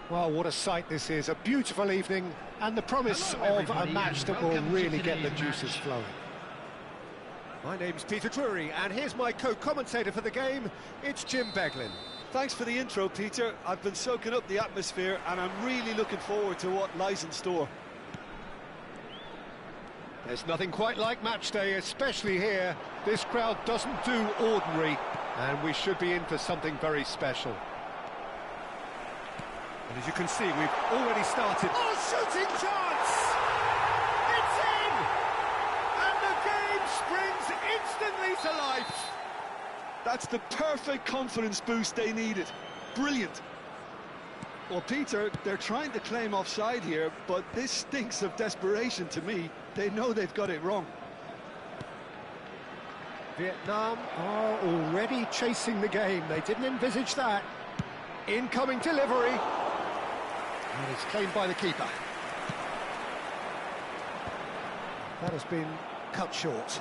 Well, what a sight this is, a beautiful evening, and the promise of a match that will really get the juices flowing. My name's Peter Drury, and here's my co-commentator for the game, it's Jim Beglin. Thanks for the intro, Peter. I've been soaking up the atmosphere, and I'm really looking forward to what lies in store. There's nothing quite like match day, especially here. This crowd doesn't do ordinary, and we should be in for something very special. And as you can see, we've already started. Oh, shooting chance! It's in! And the game springs instantly to life. That's the perfect confidence boost they needed. Brilliant. Well, Peter, they're trying to claim offside here, but this stinks of desperation to me. They know they've got it wrong. Vietnam are already chasing the game. They didn't envisage that. Incoming delivery. And it's claimed by the keeper. That has been cut short.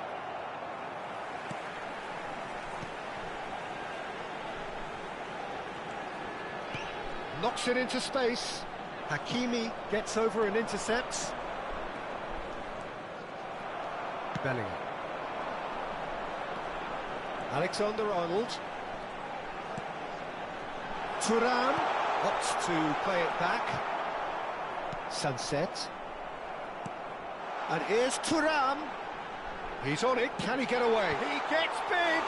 Knocks it into space. Hakimi gets over and intercepts. Bellingham. Alexander-Arnold. Thuram opts to play it back. Sunset. And here's Thuram. He's on it, can he get away? He gets big!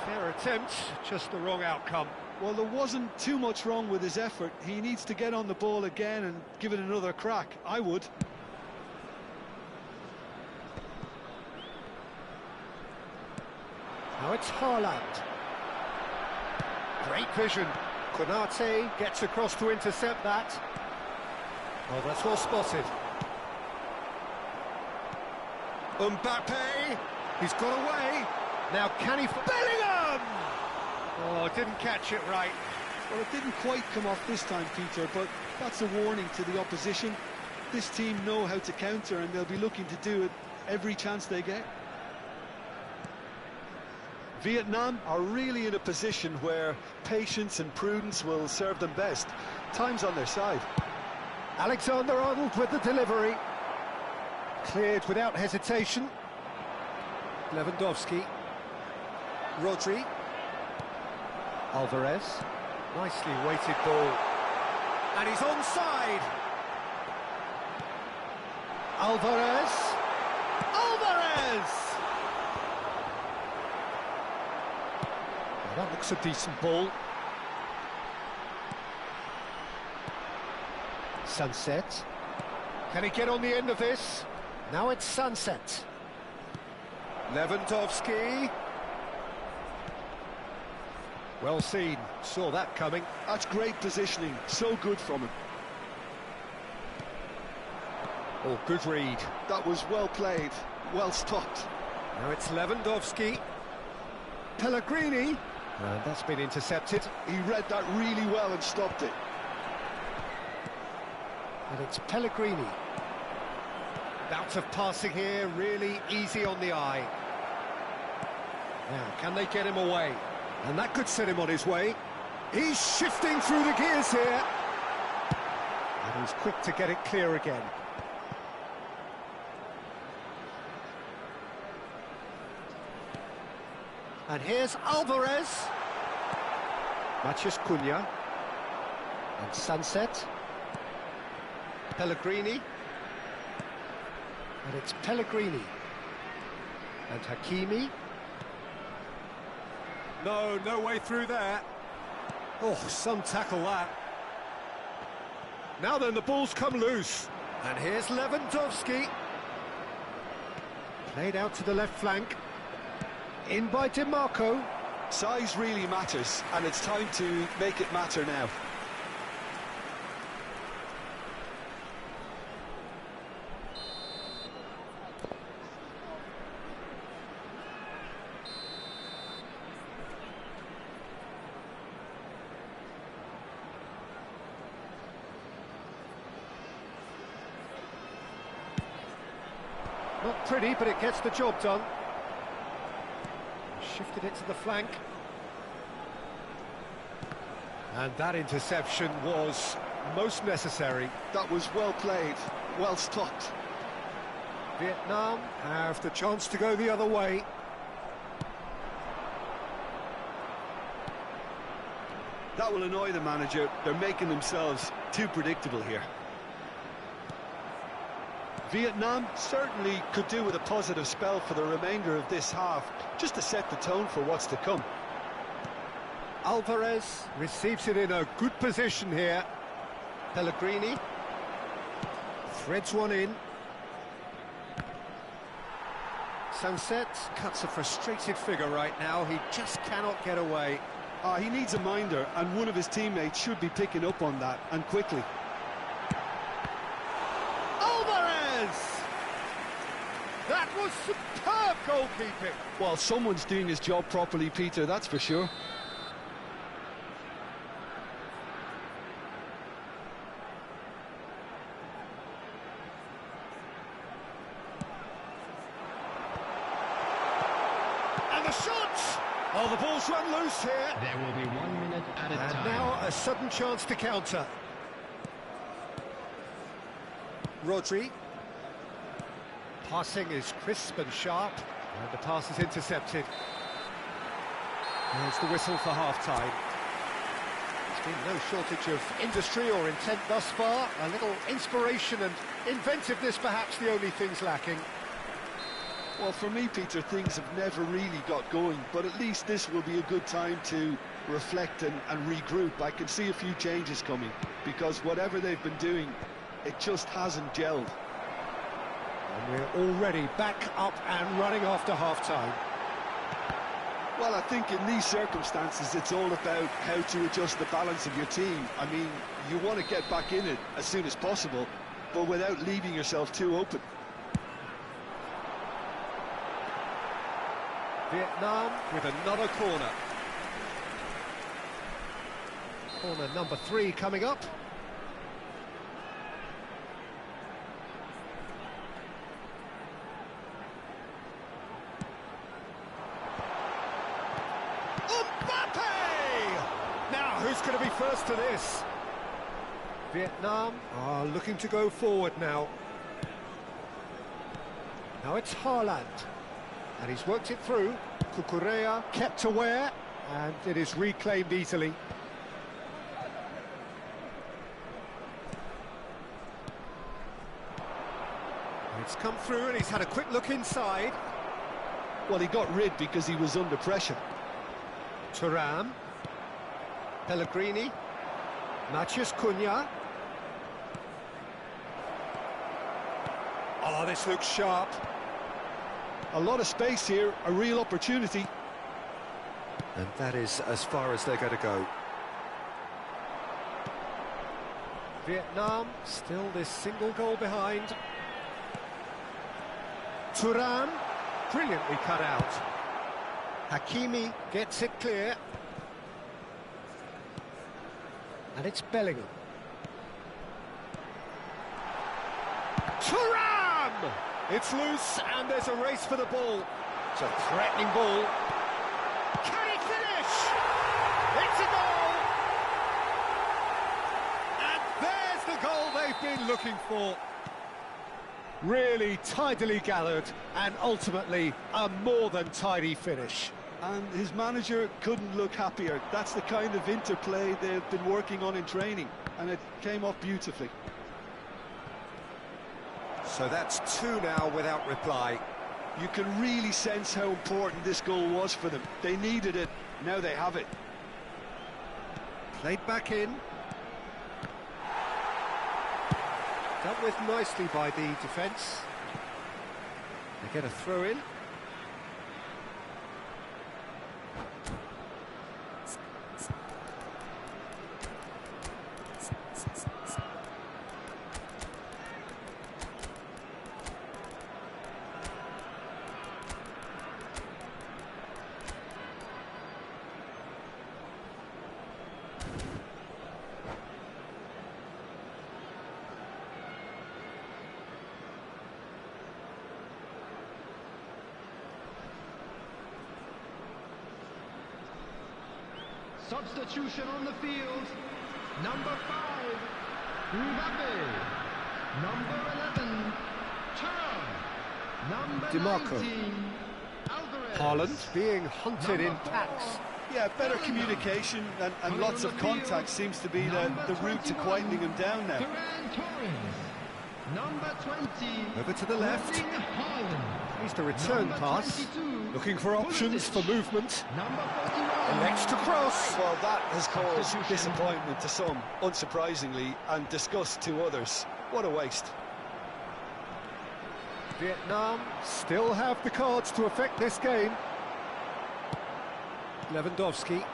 Fair attempt, just the wrong outcome. Well, there wasn't too much wrong with his effort. He needs to get on the ball again and give it another crack. I would. Now it's Haaland. Great vision. Konate gets across to intercept that. Oh, that's well spotted. Mbappe, he's got away. Now can he... Bellingham! Oh, didn't catch it right. Well, it didn't quite come off this time, Peter, but that's a warning to the opposition. This team know how to counter, and they'll be looking to do it every chance they get. Vietnam are really in a position where patience and prudence will serve them best. Time's on their side. Alexander-Arnold with the delivery. Cleared without hesitation. Lewandowski. Rodri. Alvarez. Nicely weighted ball. And he's onside. Alvarez. Alvarez! Well, that looks a decent ball. Sunset. Can he get on the end of this? Now it's Sunset. Lewandowski. Well seen, saw that coming. That's great positioning, so good from him. Oh, good read. That was well played, well stopped. Now it's Lewandowski. Pellegrini. And that's been intercepted. He read that really well and stopped it. And it's Pellegrini. Bout of passing here, really easy on the eye. Now, can they get him away? And that could set him on his way. He's shifting through the gears here. And he's quick to get it clear again. And here's Alvarez. Matheus Cunha. And Sunset. Pellegrini. And it's Pellegrini. And Hakimi. No way through there. Oh, some tackle that. Now then, the ball's come loose. And here's Lewandowski. Played out to the left flank. In by DiMarco. Size really matters, and it's time to make it matter now. Not pretty, but it gets the job done. Shifted it to the flank. And that interception was most necessary. That was well played, well stopped. Vietnam have the chance to go the other way. That will annoy the manager. They're making themselves too predictable here. Vietnam certainly could do with a positive spell for the remainder of this half, just to set the tone for what's to come. Alvarez receives it in a good position here. Pellegrini threads one in. Sunset cuts a frustrated figure right now. He just cannot get away. He needs a minder, and one of his teammates should be picking up on that, and quickly. Alvarez! That was superb goalkeeping. Well, someone's doing his job properly, Peter, that's for sure. And the shot! Oh, the ball's run loose here. There will be 1 minute at a time. And now a sudden chance to counter. Rodri. Passing is crisp and sharp, and the pass is intercepted. There's the whistle for half-time. There's been no shortage of industry or intent thus far. A little inspiration and inventiveness, perhaps the only things lacking. Well, for me, Peter, things have never really got going, but at least this will be a good time to reflect and regroup. I can see a few changes coming, because whatever they've been doing, it just hasn't gelled. And we're already back up and running after half-time. Well, I think in these circumstances, it's all about how to adjust the balance of your team. I mean, you want to get back in it as soon as possible, but without leaving yourself too open. Vietnam with another corner. Corner number 3 coming up. Mbappe! Now, who's going to be first to this? Vietnam are looking to go forward now. Now it's Haaland. And he's worked it through. Cucurella kept aware, and it is reclaimed easily. It's come through, and he's had a quick look inside. Well, he got rid because he was under pressure. Thuram. Pellegrini. Matheus Cunha. Oh, this looks sharp. A lot of space here, a real opportunity. And that is as far as they're going to go. Vietnam still this single goal behind. Thuram, brilliantly cut out. Hakimi gets it clear. And it's Bellingham. Thuram! It's loose, and there's a race for the ball. It's a threatening ball. Can he finish? It's a goal! And there's the goal they've been looking for. Really tidily gathered, and ultimately a more than tidy finish. And his manager couldn't look happier. That's the kind of interplay they've been working on in training, and it came off beautifully. So that's 2 now without reply. You can really sense how important this goal was for them. They needed it, now they have it. Played back in. Dealt with nicely by the defence. They get a throw in. Substitution on the field. Number 5, Mbappe. Number 11, Thuram. Number DiMarco. 19, Alvarez. Haaland being hunted in Number 4, packs. Yeah, better Bellingham. communication and Coming lots on of the field, contact seems to be number the route to 21, quietening him down now. Ferran Torres. Number 20, Over to the left. Erling Haaland. Needs to return Number pass. 22, Looking for options for Pulisic. movement. Number 41, Elects to cross. Well, that has caused Substitution. disappointment to some, unsurprisingly, and disgust to others. What a waste. Vietnam still have the cards to affect this game. Lewandowski.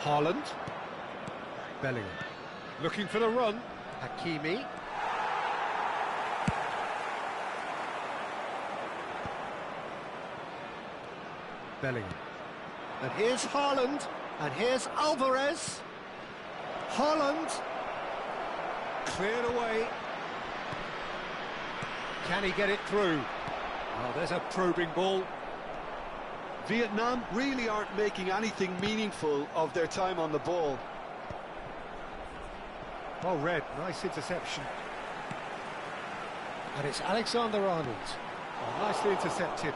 Haaland. Bellingham. Looking for the run. Hakimi. Bellingham. And here's Haaland. And here's Alvarez. Haaland. Cleared away. Can he get it through? Oh, there's a probing ball. Vietnam really aren't making anything meaningful of their time on the ball. Well read, nice interception. And it's Alexander Arnold. Oh, nicely intercepted.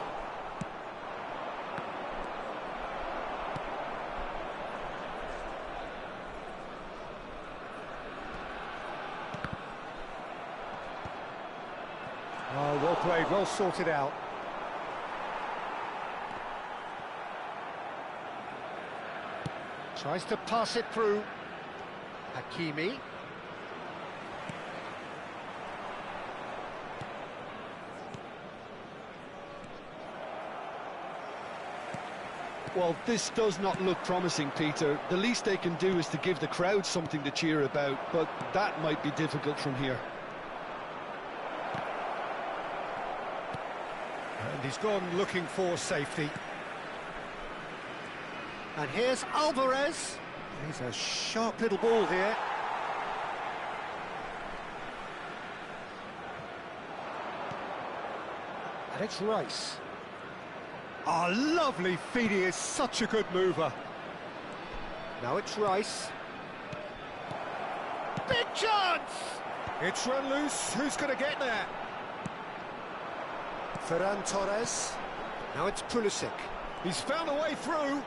Oh, well played, well sorted out. Tries to pass it through. Hakimi. Well, this does not look promising, Peter. The least they can do is to give the crowd something to cheer about, but that might be difficult from here. And he's gone looking for safety. And here's Alvarez. He's a sharp little ball here. And it's Rice. Ah, lovely feed, he is such a good mover. Now it's Rice. Big chance! It's run loose, who's going to get there? Ferran Torres. Now it's Pulisic. He's found a way through.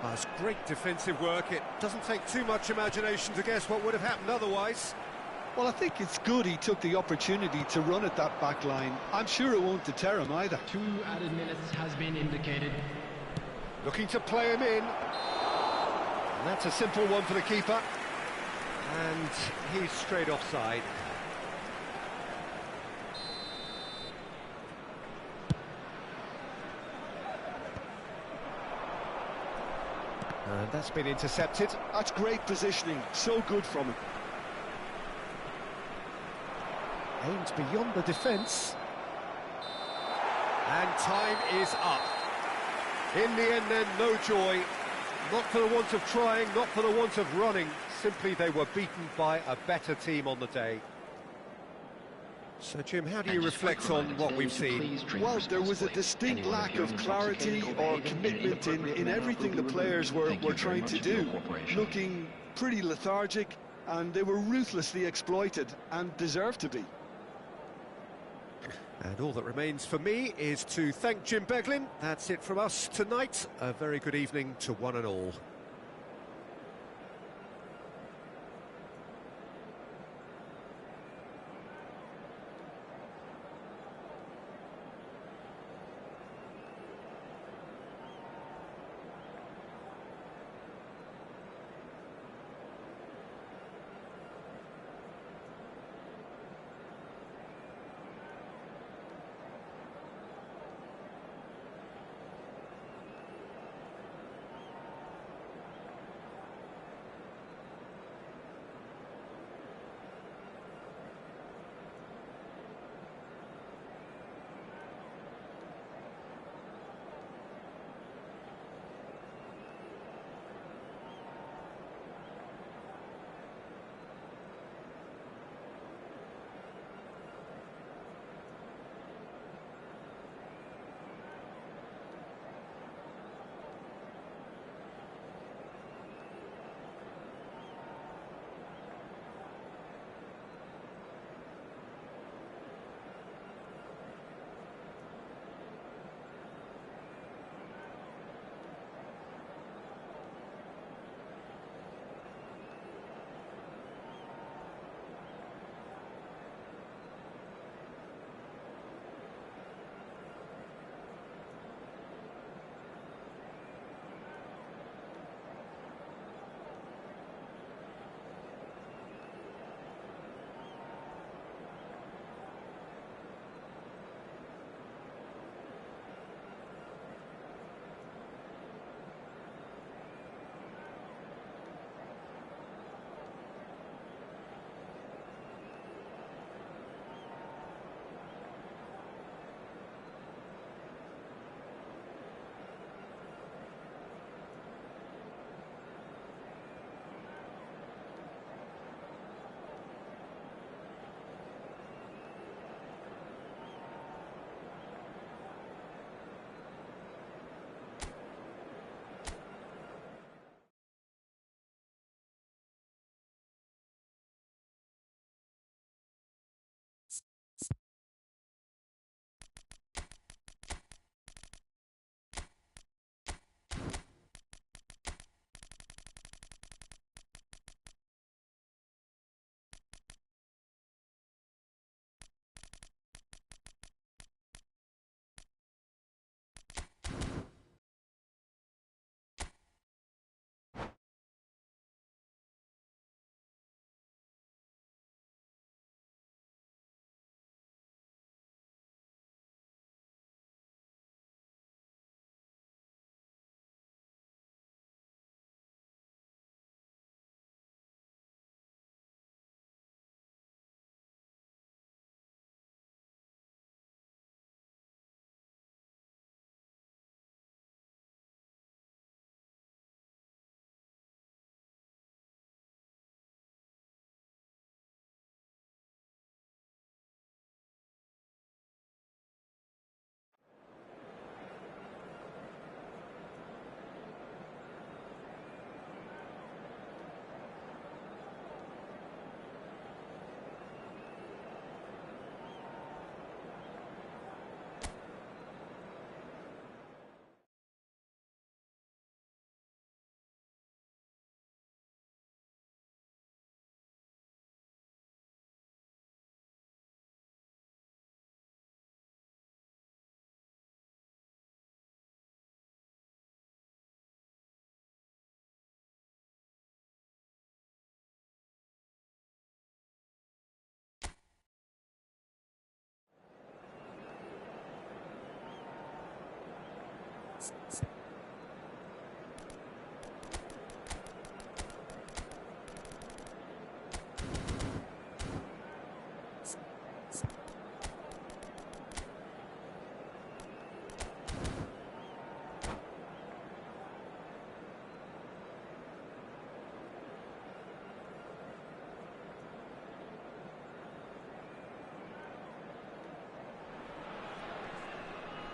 Oh, it's great defensive work. It doesn't take too much imagination to guess what would have happened otherwise. Well, I think it's good he took the opportunity to run at that back line. I'm sure it won't deter him either. 2 added minutes has been indicated. Looking to play him in. And that's a simple one for the keeper. And he's straight offside. And that's been intercepted. That's great positioning, so good from him. Aims beyond the defence. And time is up. In the end then, no joy. Not for the want of trying, not for the want of running. Simply they were beaten by a better team on the day. So Jim, how do you reflect on what we've seen? Well, there was a distinct lack of clarity or commitment in everything the players were trying to do. Looking pretty lethargic, and they were ruthlessly exploited, and deserved to be. And all that remains for me is to thank Jim Beglin. That's it from us tonight. A very good evening to one and all.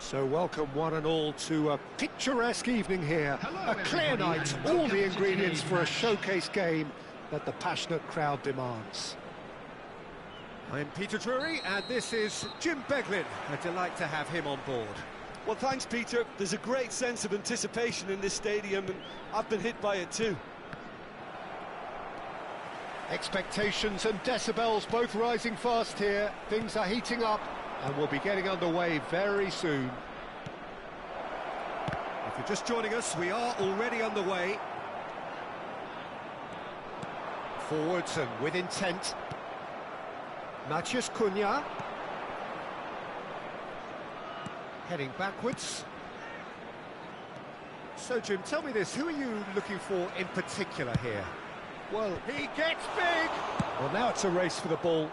So welcome one and all to a picturesque evening here. Hello, A clear everybody, night, and all welcome the to ingredients today's for a match. showcase game that the passionate crowd demands. I'm Peter Drury, and this is Jim Beglin. A delight to have him on board. Well, thanks, Peter. There's a great sense of anticipation in this stadium, and I've been hit by it too. Expectations and decibels both rising fast here. Things are heating up, and we'll be getting underway very soon. If you're just joining us, we are already underway. Forwards and with intent. Matheus Cunha. Heading backwards. So, Jim, tell me this, who are you looking for in particular here? Well, He gets big! Well, now it's a race for the ball.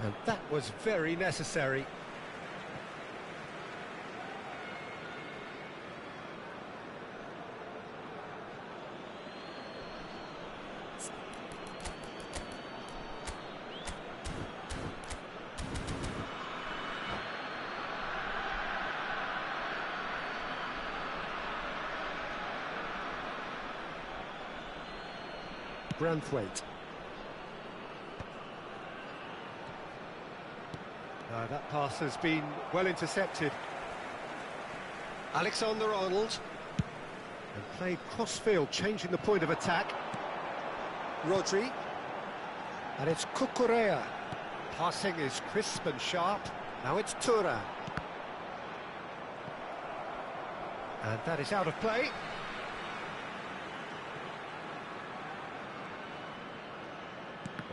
And that was very necessary. Branthwaite. That pass has been well intercepted. Alexander-Arnold. And played cross-field, changing the point of attack. Rodri. And it's Cucurella. Passing is crisp and sharp. Now it's Thuram. And that is out of play.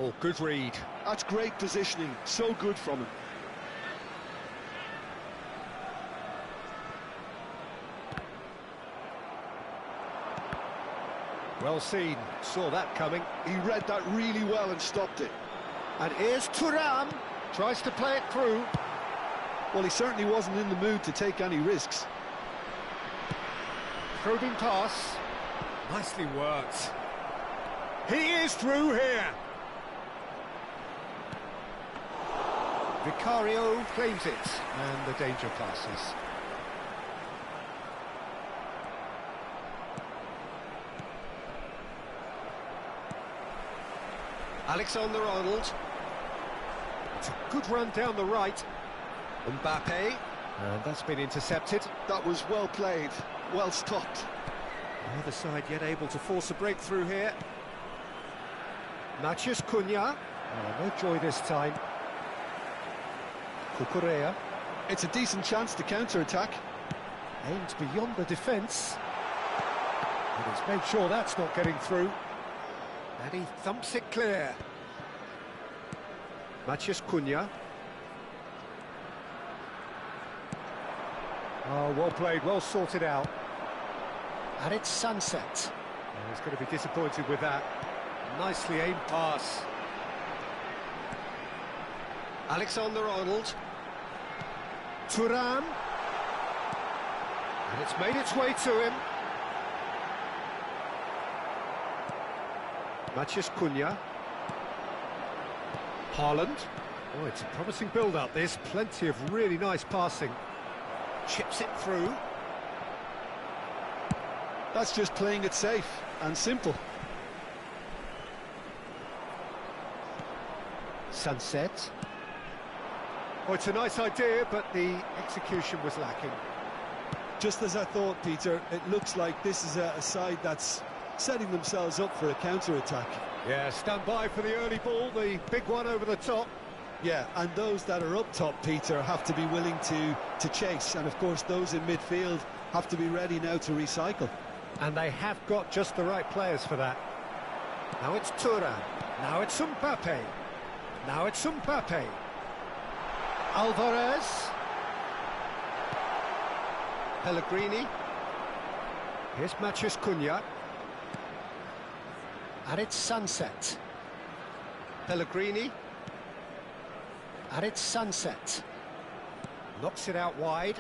Oh, good read. that's great positioning. So good from him. Well seen, saw that coming. He read that really well and stopped it. And here's Thuram, tries to play it through. Well, he certainly wasn't in the mood to take any risks. Probing pass. Nicely worked. He is through here. Vicario claims it, and the danger passes. Alexander-Arnold. It's a good run down the right. Mbappe, and that's been intercepted. That was well played, well stopped. The other side yet able to force a breakthrough here. Matheus Cunha. Oh, no joy this time. Cucurella. It's a decent chance to counter-attack. Aimed beyond the defence. And he's made sure that's not getting through. And he thumps it clear. Matheus Cunha. Oh, well played, well sorted out. And it's Sunset. Oh, he's going to be disappointed with that. Nicely aimed pass. Alexander-Arnold. Thuram. And it's made its way to him. Matheus Cunha. Haaland. Oh, it's a promising build-up, this. Plenty of really nice passing. Chips it through. That's just playing it safe and simple. Sunset. Oh, it's a nice idea, but the execution was lacking. Just as I thought, Peter, it looks like this is a side that's setting themselves up for a counter-attack. Yeah, stand by for the early ball, the big one over the top. Yeah, and those that are up top, Peter, have to be willing to chase. And, of course, those in midfield have to be ready now to recycle. And they have got just the right players for that. Now it's Thuram. Now it's Mbappe. Now it's Mbappe. Alvarez. Pellegrini. Here's Matheus Cunha. And it's Sunset. Pellegrini. And it's Sunset. Knocks it out wide.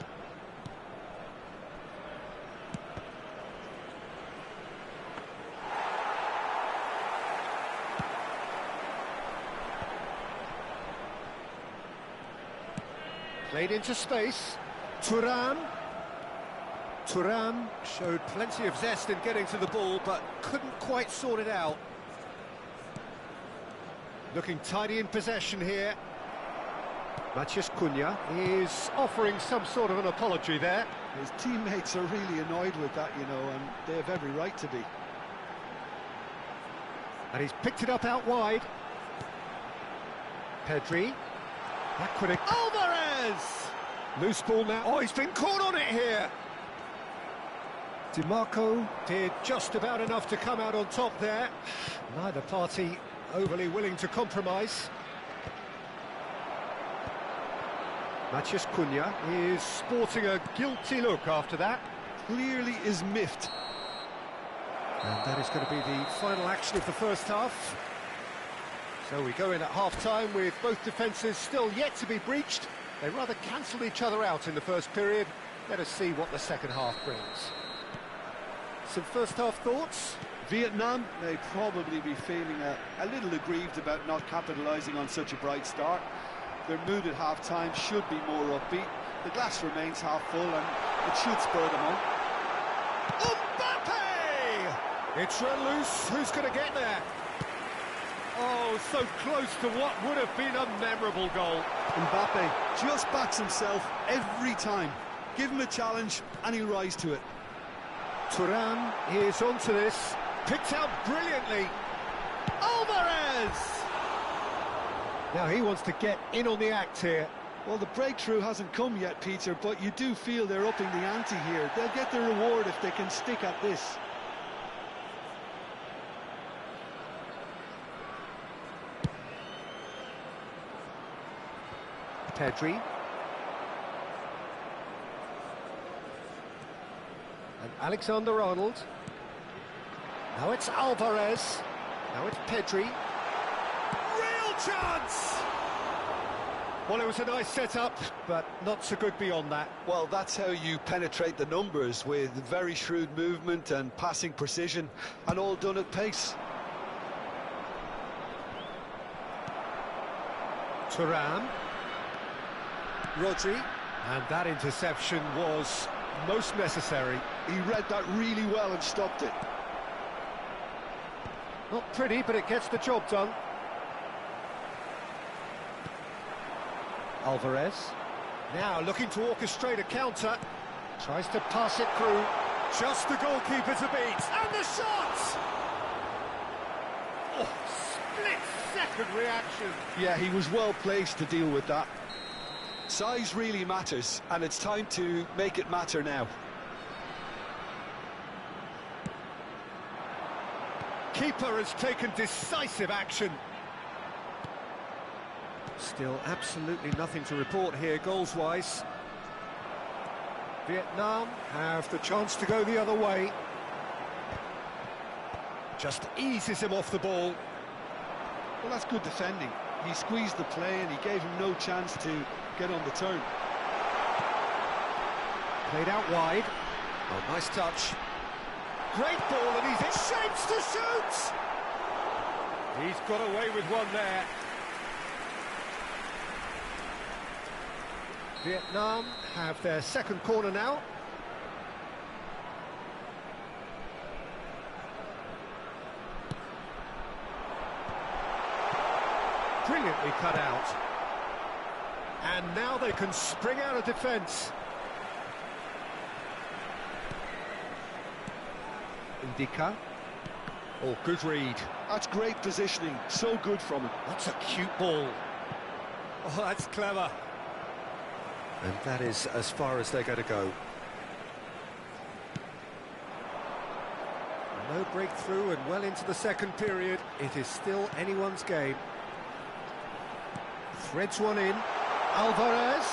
Played into space. Thuram. Thuram showed plenty of zest in getting to the ball, but couldn't quite sort it out. Looking tidy in possession here. Matheus Cunha is offering some sort of an apology there. His teammates are really annoyed with that, you know, and they have every right to be. And he's picked it up out wide. Pedri. That could have... Alvarez! Loose ball now. Oh, he's been caught on it here. DiMarco did just about enough to come out on top there. Neither party overly willing to compromise. Matheus Cunha is sporting a guilty look after that. Clearly is miffed. And that is going to be the final action of the first half. So we go in at half-time with both defences still yet to be breached. They rather cancelled each other out in the first period. Let us see what the second half brings. Some first-half thoughts? Vietnam may probably be feeling a little aggrieved about not capitalising on such a bright start. Their mood at half-time should be more upbeat. The glass remains half full and it should spur them on. Mbappe! It's run loose. Who's going to get there? Oh, so close to what would have been a memorable goal. Mbappe just backs himself every time. Give him a challenge and he'll rise to it. Thuram is onto this. Picked out brilliantly. Alvarez! Now he wants to get in on the act here. Well, the breakthrough hasn't come yet, Peter, but you do feel they're upping the ante here. They'll get their reward if they can stick at this. Pedri. And Alexander-Arnold. Now it's Alvarez. Now it's Pedri. Real chance! Well, it was a nice setup, but not so good beyond that. Well, that's how you penetrate the numbers, with very shrewd movement and passing precision, and all done at pace. Thuram. Rodri. And that interception was most necessary. He read that really well and stopped it. Not pretty, but it gets the job done. Alvarez. Now looking to orchestrate a counter. Tries to pass it through. Just the goalkeeper to beat. And the shot! Oh, split-second reaction. Yeah, he was well placed to deal with that. Size really matters, and it's time to make it matter now. Keeper has taken decisive action. Still absolutely nothing to report here goals-wise. Vietnam have the chance to go the other way. Just eases him off the ball. Well, that's good defending. He squeezed the play and he gave him no chance to get on the turn. Played out wide. Oh, nice touch. Great ball, and he's in shapes to shoot! He's got away with one there. Vietnam have their second corner now. Brilliantly cut out. And now they can spring out of defence. Indica. Oh, good read. That's great positioning, so good from him. That's a cute ball. Oh, that's clever. And that is as far as they're going to go. No breakthrough and well into the second period. It is still anyone's game. Threads one in. Alvarez.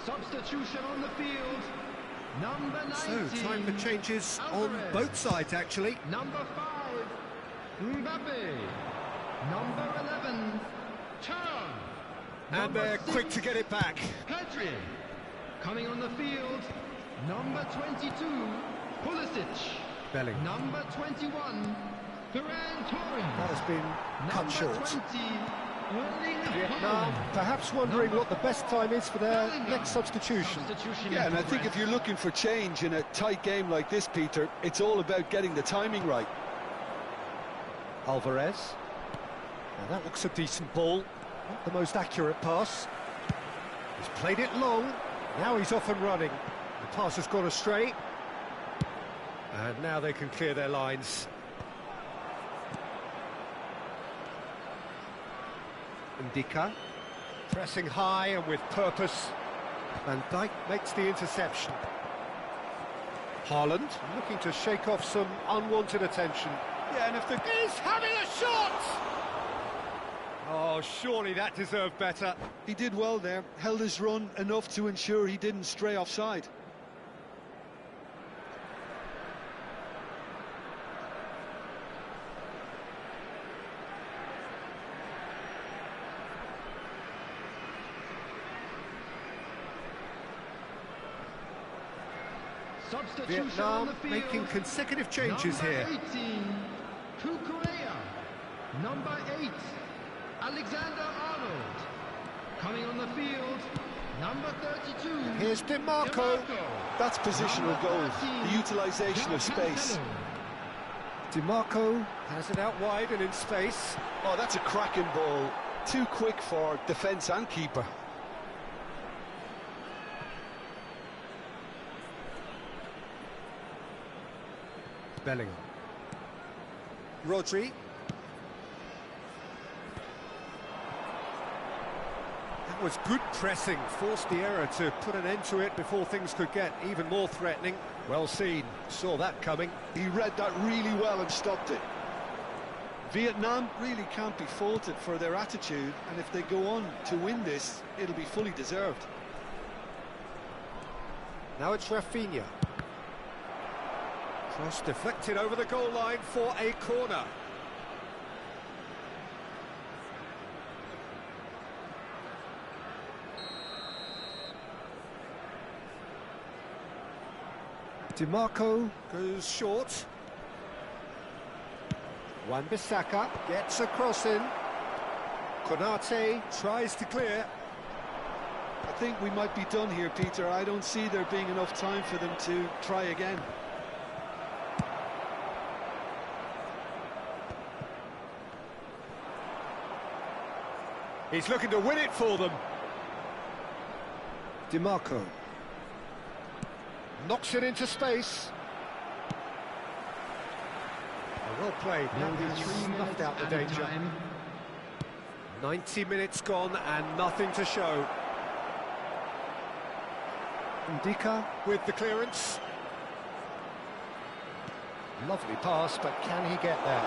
Substitution on the field. Number 19. So, time for changes on Alvarez. both sides, actually. Number 5, Mbappe. Number 11, Thuram. And Number they're 6, quick to get it back. Pedri. Coming on the field, number 22, Pulisic. Bellingham. Number 21, Ferran Torres. That has been cut Number short. 20, Erling Vietnam Haaland. perhaps wondering what the best time is for their next substitution. Substitution Yeah, in and I think if progress. you're looking for change in a tight game like this, Peter, it's all about getting the timing right. Alvarez. Now that looks a decent ball. Not the most accurate pass. He's played it long. Now he's off and running. The pass has gone astray. And now they can clear their lines. Ndika. Pressing high and with purpose. Van Dijk makes the interception. Haaland looking to shake off some unwanted attention. Yeah, and if the... He's having a shot! Oh, surely that deserved better. He did well there, held his run enough to ensure he didn't stray offside. Substitution on Vietnam the field. making consecutive changes Number here. 18, Kukurea. Number 8, Alexander Arnold. Coming on the field, number 32. Here's DiMarco. That's positional Number goal, 13, the utilisation of João space. Cancelo. DiMarco has it out wide and in space. Oh, that's a cracking ball. Too quick for defence and keeper. Bellingham. Rodri. That was good pressing, forced the error to put an end to it before things could get even more threatening. Well seen, saw that coming. He read that really well and stopped it. Vietnam really can't be faulted for their attitude, and if they go on to win this, it'll be fully deserved. Now it's Rafinha. Cross deflected over the goal line for a corner. DiMarco goes short. Wan-Bissaka gets a cross in. Konate tries to clear. I think we might be done here, Peter. I don't see there being enough time for them to try again. He's looking to win it for them. DiMarco knocks it into space. Well played. Now Now he's 3 snuffed minutes out the added danger. time. 90 minutes gone and nothing to show. Ndika with the clearance. Lovely pass, but can he get there?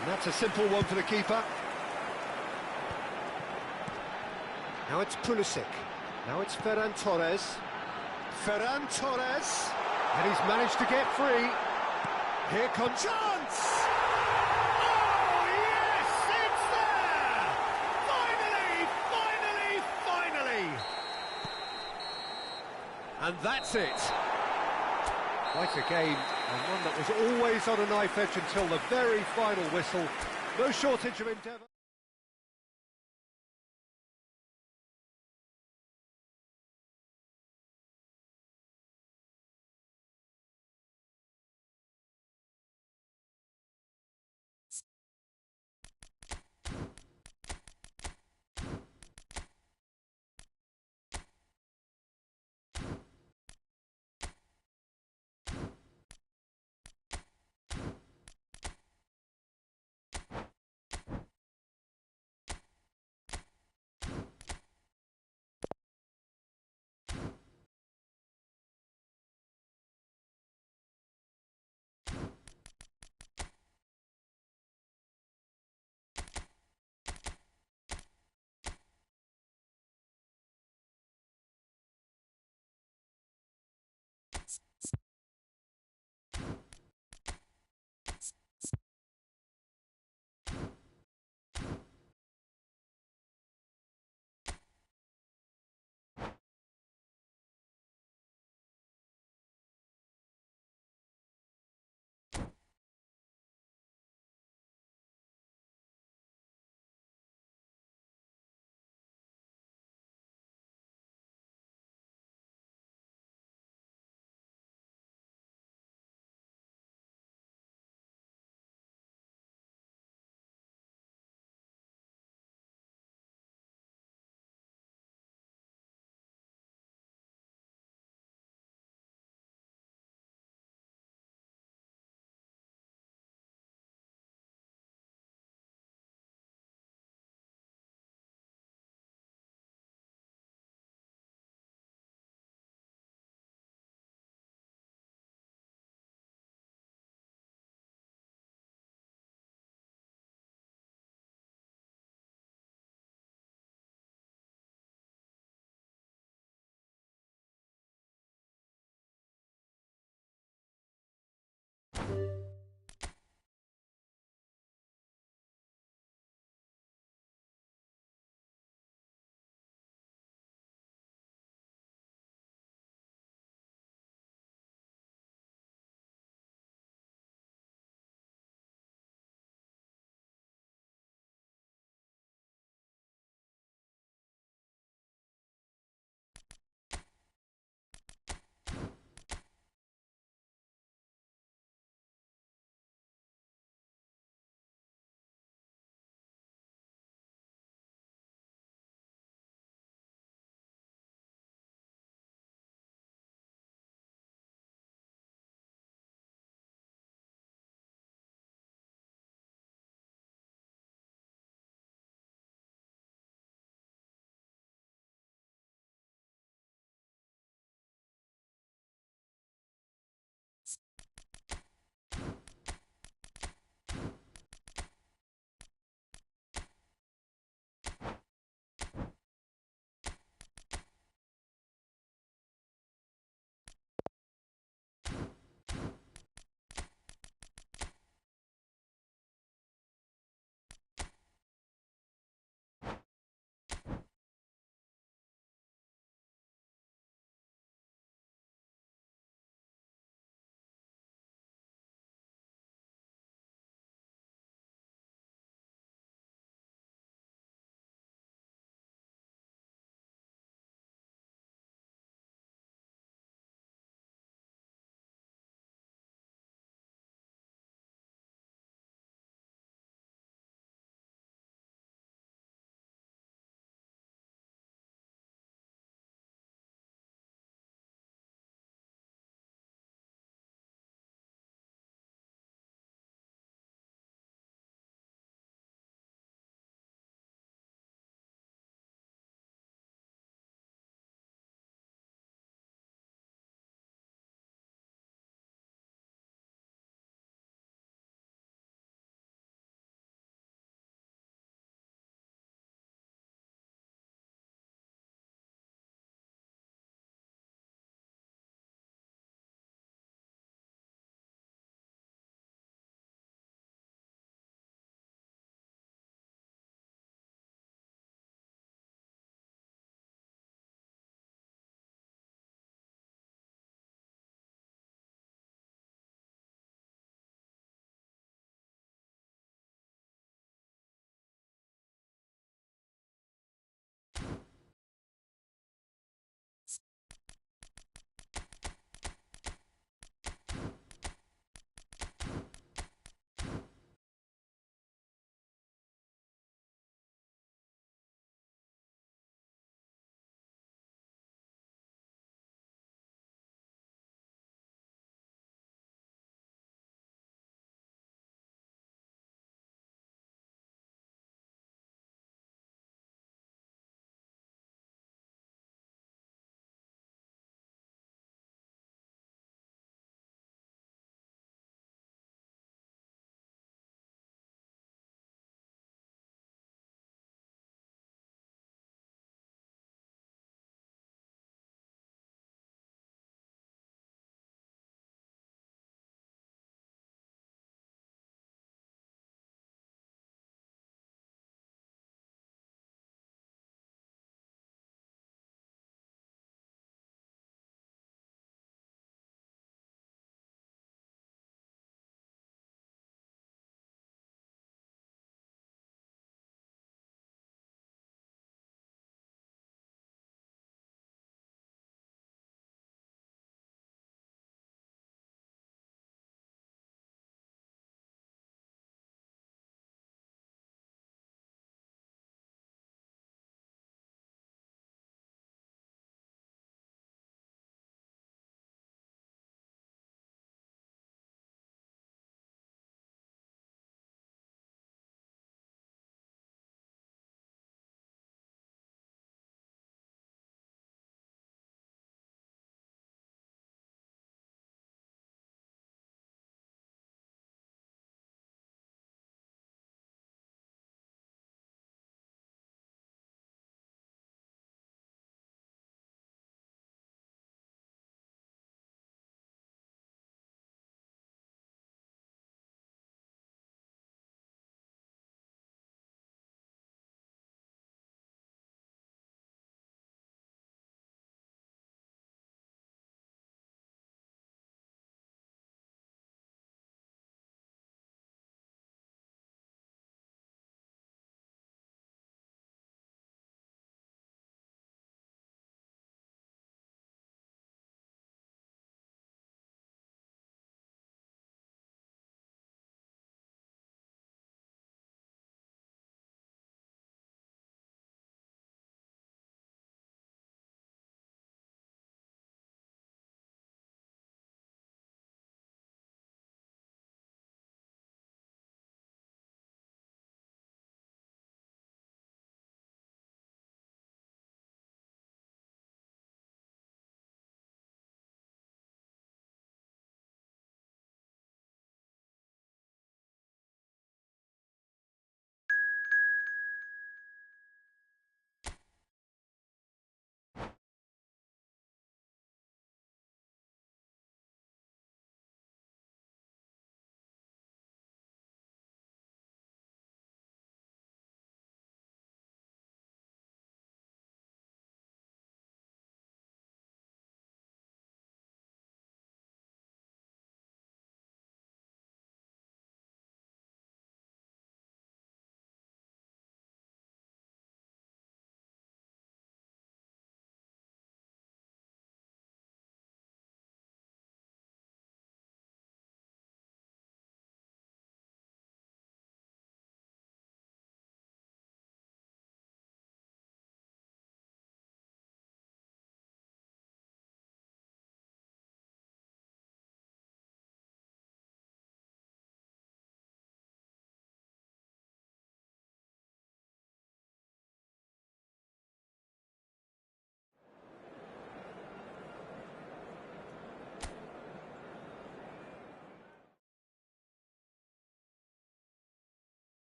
And that's a simple one for the keeper. Now it's Pulisic. Now it's Ferran Torres. Ferran Torres. And he's managed to get free. Here comes chance! Oh, yes! It's there! Finally! Finally! Finally! And that's it. Quite a game, and one that was always on a knife edge until the very final whistle. No shortage of endeavour.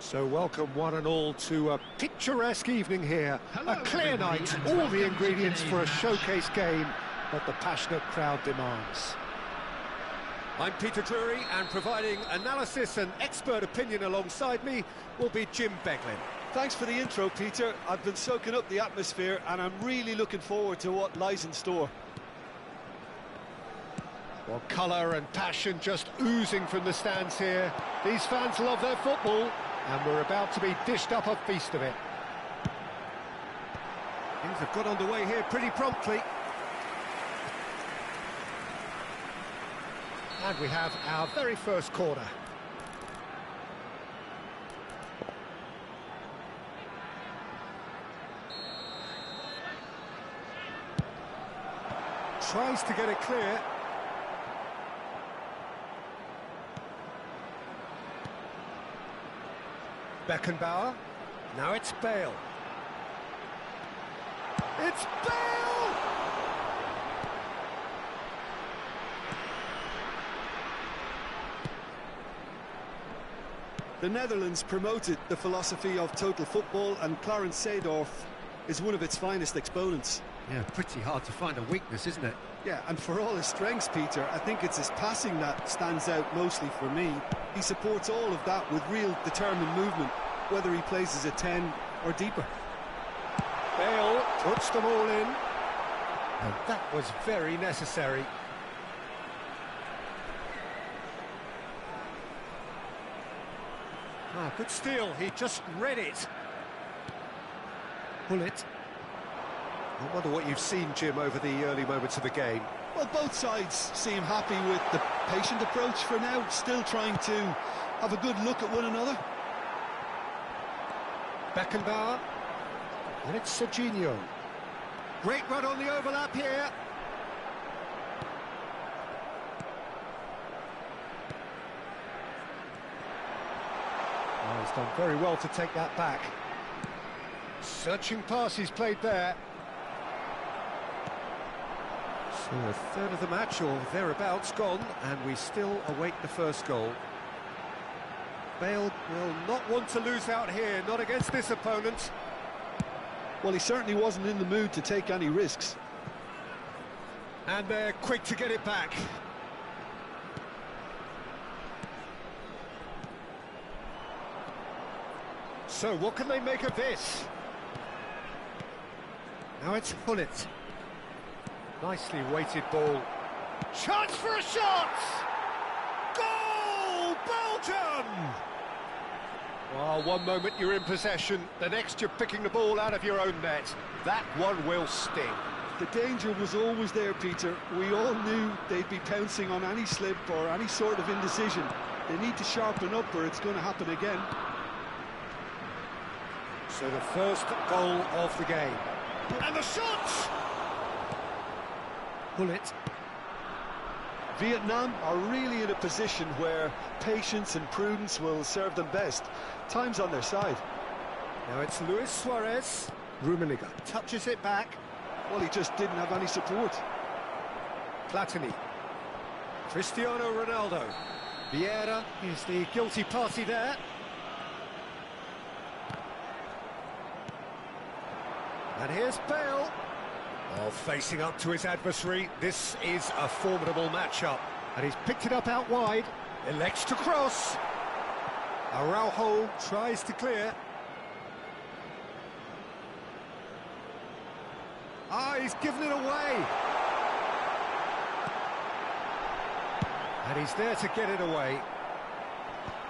So welcome one and all to a picturesque evening here. Hello, A clear everybody, night, and all welcome the to ingredients for a today's showcase game that the passionate crowd demands. I'm Peter Drury, and providing analysis and expert opinion alongside me will be Jim Beglin. Thanks for the intro, Peter. I've been soaking up the atmosphere and I'm really looking forward to what lies in store. Well, colour and passion just oozing from the stands here. These fans love their football, and we're about to be dished up a feast of it. Things have got underway here pretty promptly. And we have our very first corner. Tries to get it clear. Beckenbauer. Now it's Bale. It's Bale! The Netherlands promoted the philosophy of total football, and Clarence Seedorf is one of its finest exponents. Yeah, pretty hard to find a weakness, isn't it? Yeah, and for all his strengths, Peter, I think it's his passing that stands out mostly for me. He supports all of that with real determined movement, whether he plays as a 10 or deeper. Bale puts them all in. And that was very necessary. Ah, good steal, he just read it. Bullet. I wonder what you've seen, Jim, over the early moments of the game. Well, both sides seem happy with the patient approach for now, still trying to have a good look at one another. Beckenbauer. And it's Serginho. Great run on the overlap here. Oh, he's done very well to take that back. Searching pass he's played there. So a third of the match or thereabouts gone, and we still await the first goal. Bale will not want to lose out here, not against this opponent. Well, he certainly wasn't in the mood to take any risks. And they're quick to get it back. So what can they make of this? Now it's Hullet. Nicely weighted ball. Chance for a shot! Goal! Belgium! Well, one moment you're in possession, the next you're picking the ball out of your own net. That one will sting. The danger was always there, Peter. We all knew they'd be pouncing on any slip or any sort of indecision. They need to sharpen up or it's going to happen again. So the first goal of the game. And the shot! Bullet. Vietnam are really in a position where patience and prudence will serve them best. Time's on their side. Now it's Luis Suarez. Rummenigge touches it back. Well, he just didn't have any support. Platini. Cristiano Ronaldo. Vieira is the guilty party there. And here's Bale. Oh, facing up to his adversary. This is a formidable matchup. And he's picked it up out wide. Elects to cross. Araujo tries to clear. Ah, he's given it away. And he's there to get it away.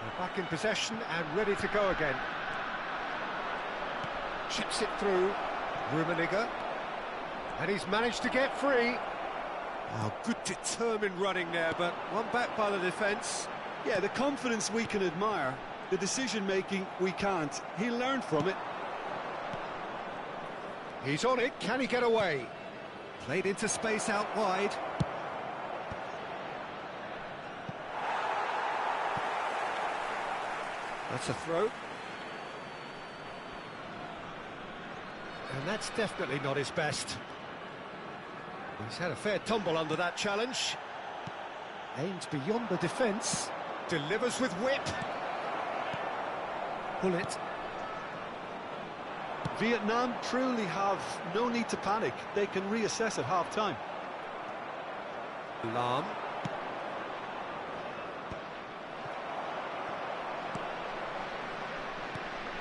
They're back in possession and ready to go again. Chips it through. Rummenigge. And he's managed to get free. Oh, good determined running there, but one back by the defence. Yeah, the confidence we can admire, the decision-making we can't. He'll learn from it. He's on it, can he get away? Played into space out wide. That's a throw. And that's definitely not his best. He's had a fair tumble under that challenge. Aims beyond the defence. Delivers with whip. Gullit. Vietnam truly have no need to panic. They can reassess at half-time. Lahm.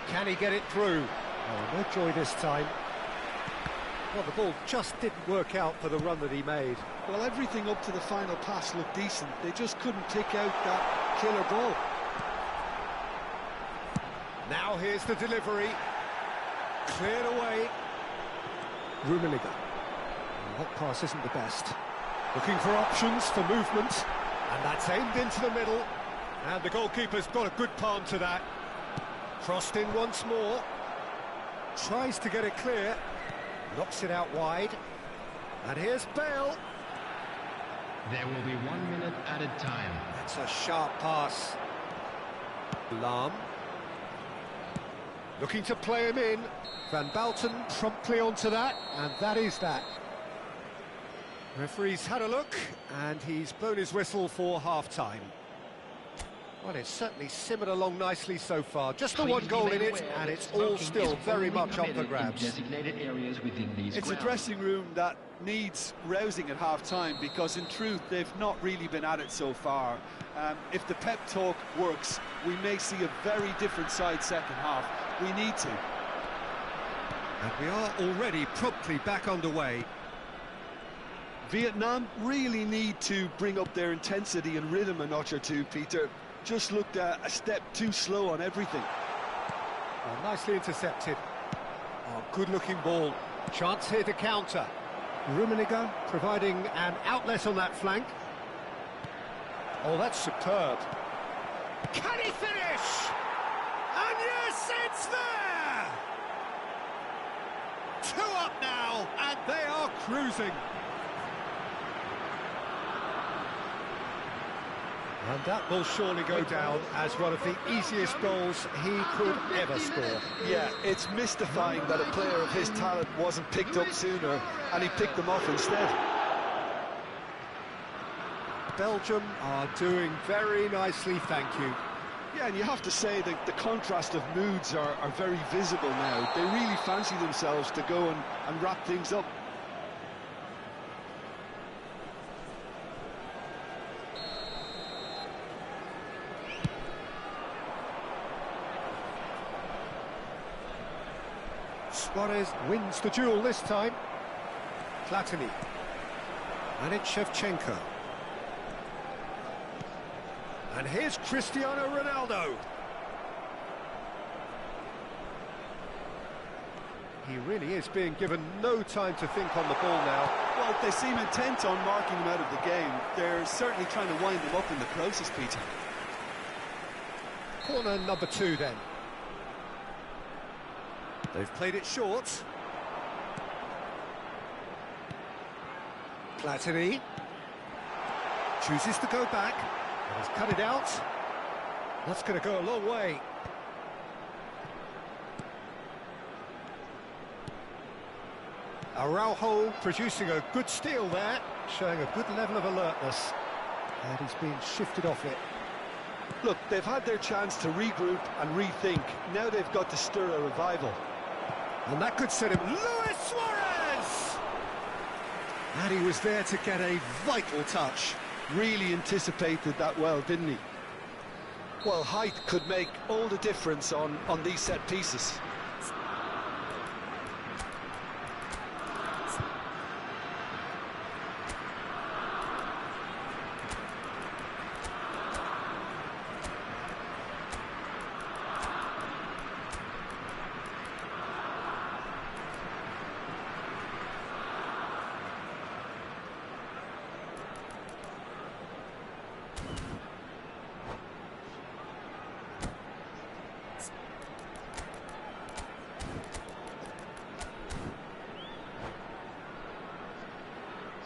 Can he get it through? Oh, no joy this time. Well, the ball just didn't work out for the run that he made. Well, everything up to the final pass looked decent. They just couldn't pick out that killer ball. Now here's the delivery. Cleared away. Rummenigge. That pass isn't the best. Looking for options for movement. And that's aimed into the middle. And the goalkeeper's got a good palm to that. Crossed in once more. Tries to get it clear. Knocks it out wide. And here's Bale. There will be 1 minute added time. That's a sharp pass. Lahm. Looking to play him in. Van Balten promptly onto that, and that is that. Referee's had a look, and he's blown his whistle for half-time. Well, it's certainly simmered along nicely so far. Just the one goal in it, and it's all still very much up for grabs. It's a dressing room that needs rousing at half-time, because in truth, they've not really been at it so far. If the pep talk works, we may see a very different side second half. We need to. And we are already promptly back underway. Vietnam really need to bring up their intensity and rhythm a notch or two, Peter. Just looked a step too slow on everything. Oh, nicely intercepted. Oh, good-looking ball. Chance here to counter. Rummenigge providing an outlet on that flank. Oh, that's superb. Can he finish? And yes, it's there! 2 up now, and they are cruising. And that will surely go down as one of the easiest goals he could ever score. Yeah, it's mystifying that a player of his talent wasn't picked up sooner, and he picked them off instead. Belgium are doing very nicely, thank you. Yeah, and you have to say that the contrast of moods are very visible now. They really fancy themselves to go and wrap things up. Suarez wins the duel this time. Platini. And it's Shevchenko. And here's Cristiano Ronaldo. He really is being given no time to think on the ball now. Well, they seem intent on marking him out of the game. They're certainly trying to wind him up in the process, Peter. Corner number 2 then. They've played it short. Platini chooses to go back. He's cut it out. That's going to go a long way. Araujo producing a good steal there, showing a good level of alertness. And he's being shifted off it. Look, they've had their chance to regroup and rethink. Now they've got to stir a revival. And that could set him. Luis Suarez! And he was there to get a vital touch. Really anticipated that well, didn't he? Well, height could make all the difference on these set pieces.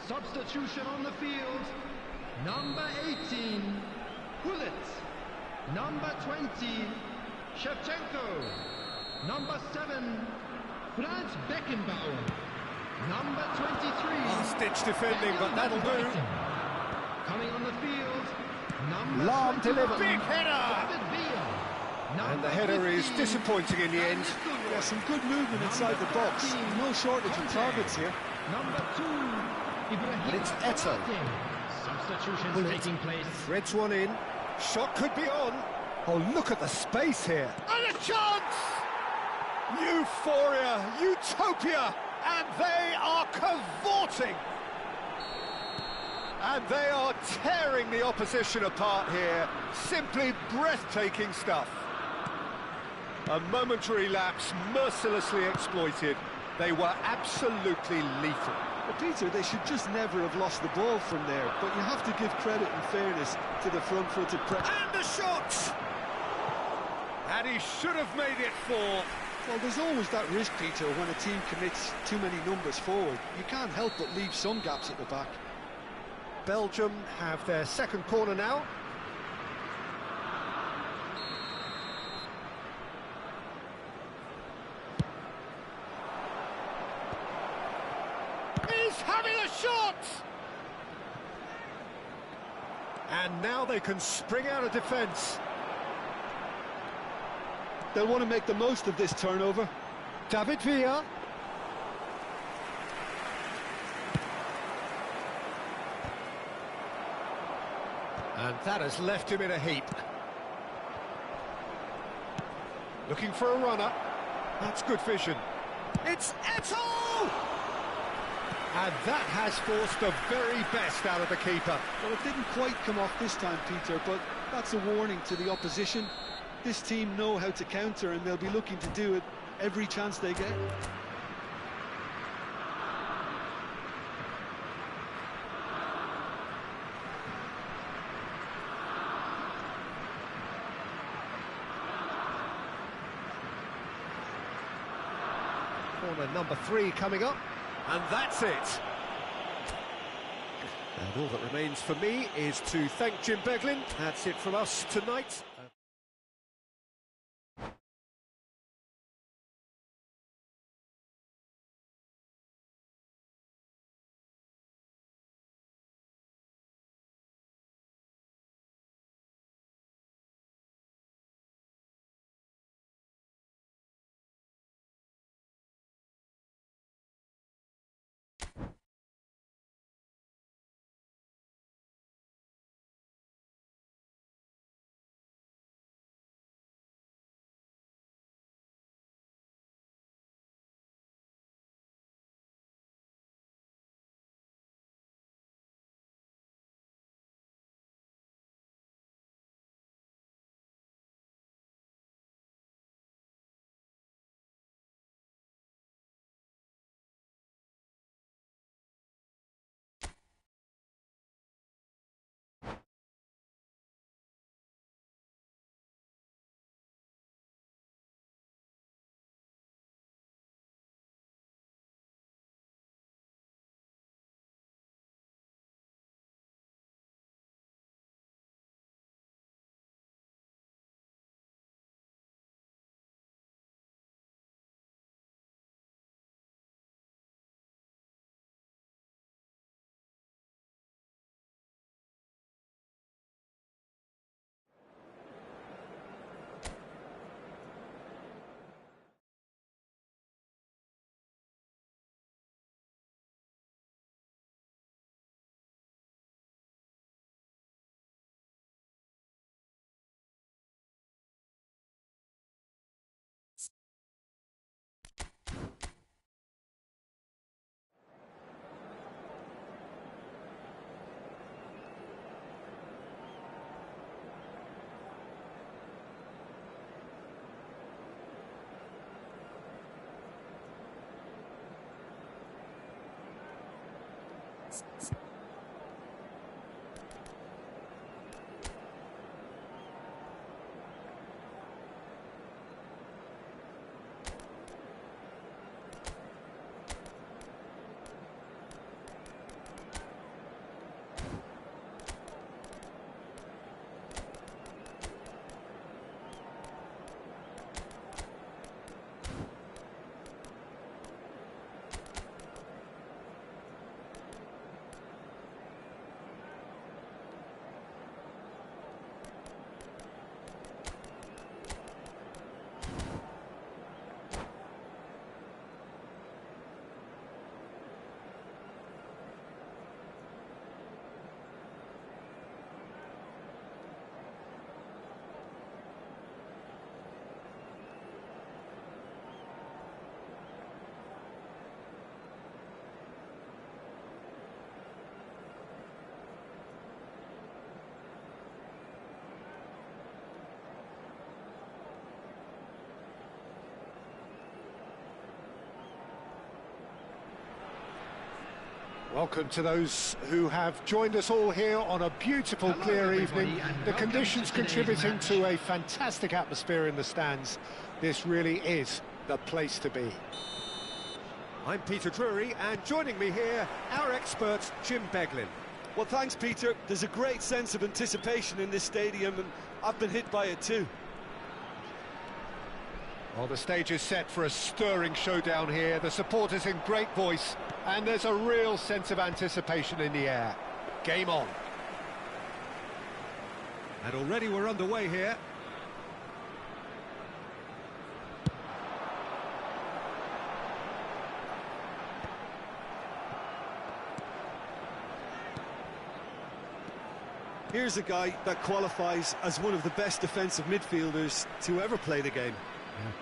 Substitution on the field. Number 18, Gullit. Number 20, Shevchenko. Number 7, Franz Beckenbauer. Number 23. Last-ditch defending, but that'll do. Coming on the field, number Lahm 21, big header. David Villa. And the header is disappointing in the end. Yeah, some good movement inside the box. No shortage of targets here. Number 2, And it's Eto'o. Substitutions taking place. Threads one in. Shot could be on. Oh, look at the space here. And a chance! Euphoria, utopia, and they are cavorting. And they are tearing the opposition apart here. Simply breathtaking stuff. A momentary lapse mercilessly exploited. They were absolutely lethal. Well, Peter, they should just never have lost the ball from there, but you have to give credit and fairness to the front-footed press. And the shot! And he should have made it 4. Well, there's always that risk, Peter, when a team commits too many numbers forward. You can't help but leave some gaps at the back. Belgium have their second corner now. He's having a shot! And now they can spring out of defence. They'll want to make the most of this turnover. David Villa. And that has left him in a heap. Looking for a runner. That's good vision. It's Eto'o! And that has forced the very best out of the keeper. Well, it didn't quite come off this time, Peter, but that's a warning to the opposition. This team know how to counter, and they'll be looking to do it every chance they get. Corner number 3 coming up, and that's it. And all that remains for me is to thank Jim Beglin. That's it from us tonight. Welcome to those who have joined us all here on a beautiful, Hello, clear everybody, evening. and The welcome conditions to today's contributing match. to a fantastic atmosphere in the stands. This really is the place to be. I'm Peter Drury, and joining me here, our expert, Jim Beglin. Well, thanks, Peter. There's a great sense of anticipation in this stadium, and I've been hit by it too. Well, the stage is set for a stirring showdown here. The supporters in great voice, and there's a real sense of anticipation in the air. Game on. And already we're underway here. Here's a guy that qualifies as one of the best defensive midfielders to ever play the game.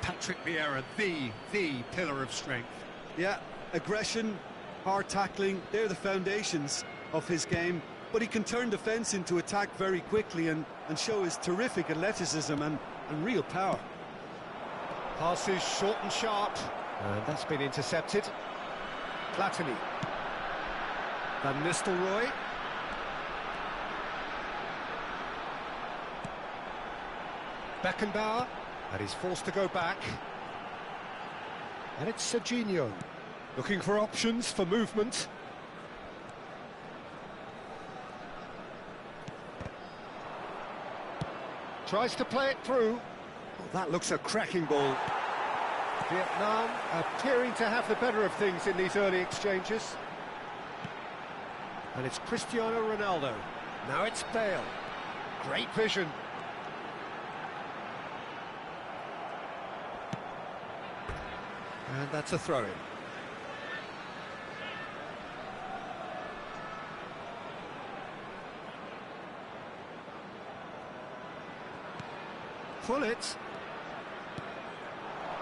Patrick Vieira, the pillar of strength. Yeah, aggression, hard tackling, they're the foundations of his game. But he can turn defence into attack very quickly and show his terrific athleticism and real power. Passes short and sharp. And that's been intercepted. Platini. Van Nistelrooy. Beckenbauer. And he's forced to go back. And it's Serginho. Looking for options for movement. Tries to play it through. Oh, that looks a cracking ball. Vietnam appearing to have the better of things in these early exchanges. And it's Cristiano Ronaldo. Now it's Bale. Great vision. And that's a throw-in. Pullet.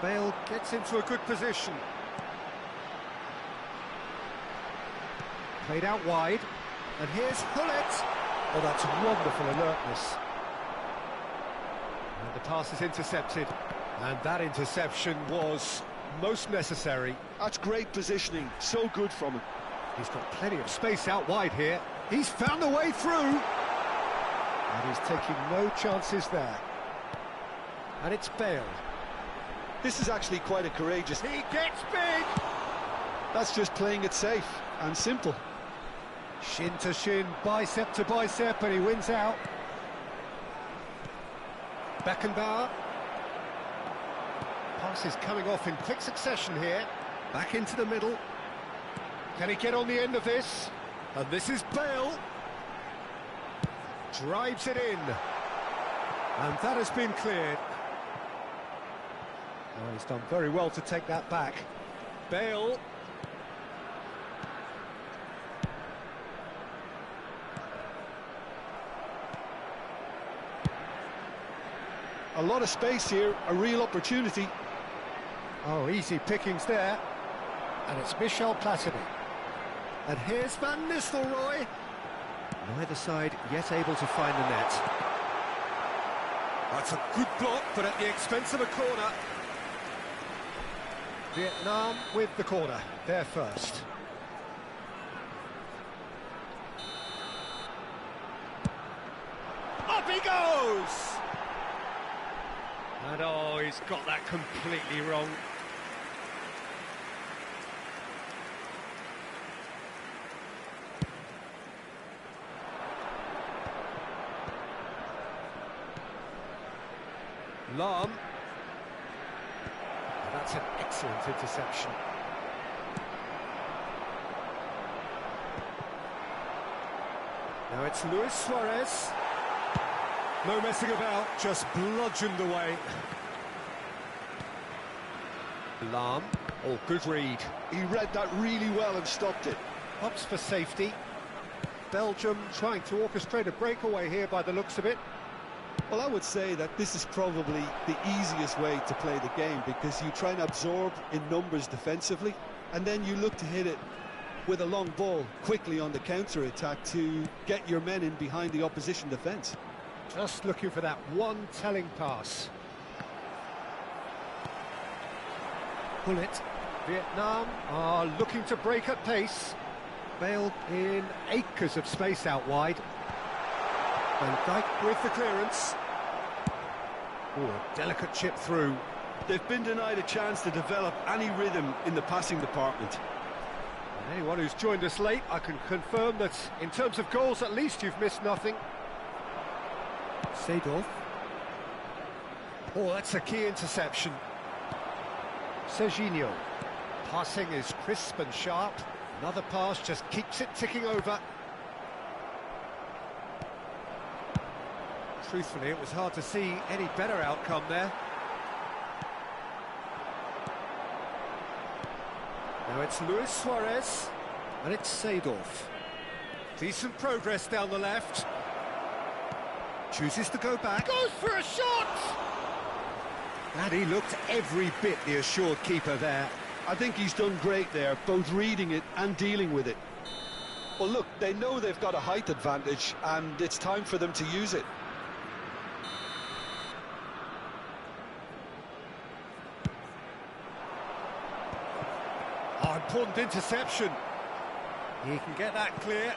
Bale gets into a good position. Played out wide. And here's Pullet. Oh, that's wonderful alertness. And the pass is intercepted. And that interception was most necessary. That's great positioning, so good from him. He's got plenty of space out wide here. He's found a way through. And he's taking no chances there. And it's Bale. This is actually quite a courageous... He gets big! That's just playing it safe and simple. Shin to shin, bicep to bicep, and he wins out. Beckenbauer. Pass is coming off in quick succession here. Back into the middle. Can he get on the end of this? And this is Bale. Drives it in. And that has been cleared. Oh, he's done very well to take that back. Bale. A lot of space here, a real opportunity. Oh, easy pickings there. And it's Michel Platini. And here's Van Nistelrooy. Neither side yet able to find the net. That's a good block, but at the expense of a corner. Vietnam with the corner, they're first. Up he goes! And oh, he's got that completely wrong. Lahm. That's an excellent interception. Now it's Luis Suarez. No messing about, just bludgeoned away. Lahm. Oh, good read. He read that really well and stopped it. Opts for safety. Belgium trying to orchestrate a breakaway here by the looks of it. Well, I would say that this is probably the easiest way to play the game, because you try and absorb in numbers defensively, and then you look to hit it with a long ball quickly on the counter-attack to get your men in behind the opposition defence. Just looking for that one telling pass. Pull it. Vietnam are looking to break at pace. Bale in acres of space out wide. Van Dijk with the clearance. Oh, a delicate chip through. They've been denied a chance to develop any rhythm in the passing department. And anyone who's joined us late, I can confirm that in terms of goals, at least you've missed nothing. Seedorf. Oh, that's a key interception. Serginho. Passing is crisp and sharp. Another pass just keeps it ticking over. Truthfully, it was hard to see any better outcome there. Now it's Luis Suarez, and it's Seedorf. Decent progress down the left. Chooses to go back. Goes for a shot! And he looked every bit the assured keeper there. I think he's done great there, both reading it and dealing with it. Well, look, they know they've got a height advantage, and it's time for them to use it. Oh, important interception. He can get that clear.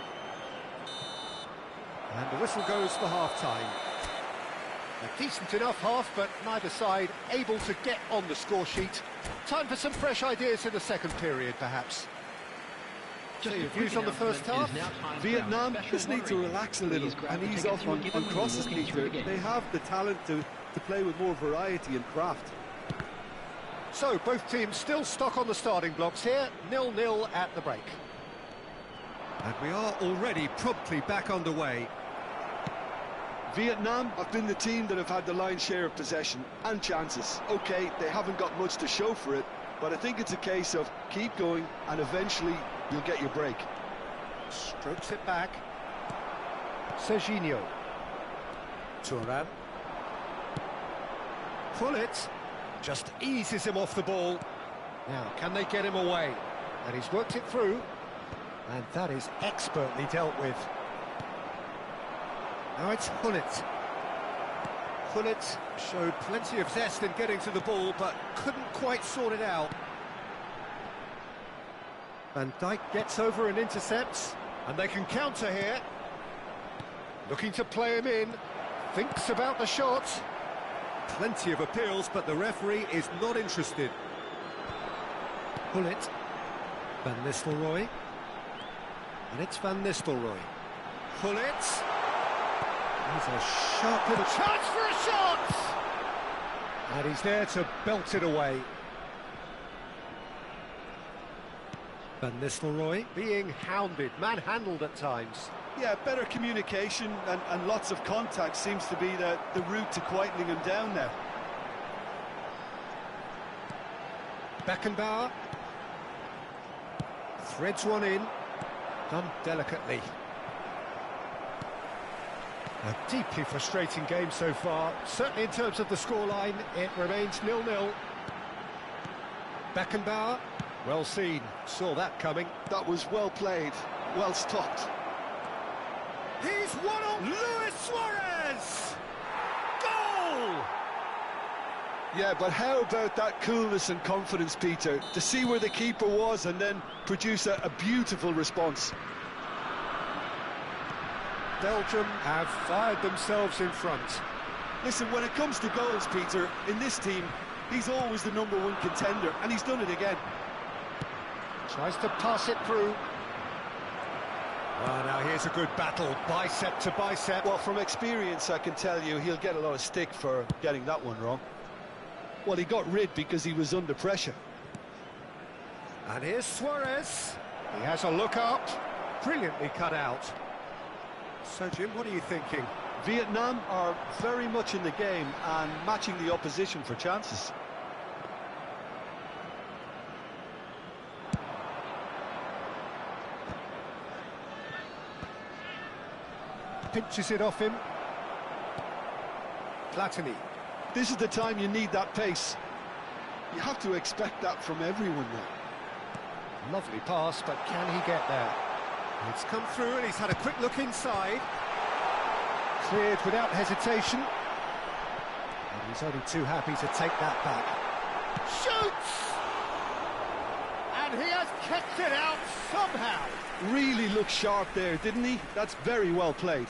And the whistle goes for half-time. A decent enough half, but neither side able to get on the score sheet. Time for some fresh ideas in the second period, perhaps. Just your views on the first half? Vietnam just need to relax a little and ease off on crosses, Peter. They have the talent to play with more variety and craft. So, both teams still stuck on the starting blocks here, 0-0 at the break. And we are already promptly back underway. Vietnam have been the team that have had the lion's share of possession and chances. OK, they haven't got much to show for it, but I think it's a case of keep going and eventually you'll get your break. Strokes it back. Serginho. Thuram. Pullet just eases him off the ball. Now, can they get him away? And he's worked it through. And that is expertly dealt with. Now it's Gullit. Gullit showed plenty of zest in getting to the ball, but couldn't quite sort it out. Van Dijk gets over and intercepts, and they can counter here. Looking to play him in, thinks about the shot. Plenty of appeals, but the referee is not interested. Gullit. Van Nistelrooy. And it's Van Nistelrooy. Gullit. He's a sharp little chance for a shot! And he's there to belt it away. Van Nistelrooy being hounded, manhandled at times. Yeah, better communication and lots of contact seems to be the route to quietening him down now. Beckenbauer. Threads one in. Done delicately. A deeply frustrating game so far. Certainly in terms of the scoreline, it remains 0-0. Beckenbauer, well seen, saw that coming. That was well played, well stopped. He's one on Luis Suarez! Goal! Yeah, but how about that coolness and confidence, Peter, to see where the keeper was and then produce a beautiful response. Belgium have fired themselves in front. Listen, when it comes to goals, Peter, in this team, he's always the #1 contender, and he's done it again. Tries to pass it through. Well, now here's a good battle, bicep to bicep. Well, from experience, I can tell you he'll get a lot of stick for getting that one wrong. Well, he got rid because he was under pressure. And here's Suarez. He has a look up. Brilliantly cut out. So, Jim, what are you thinking? Vietnam are very much in the game and matching the opposition for chances. Pinches it off him. Platini. This is the time you need that pace. You have to expect that from everyone now. Lovely pass, but can he get there? It's come through and he's had a quick look inside. Cleared without hesitation. And he's only too happy to take that back. Shoots! And And he has kept it out somehow. Really looked sharp there, didn't he? That's very well played.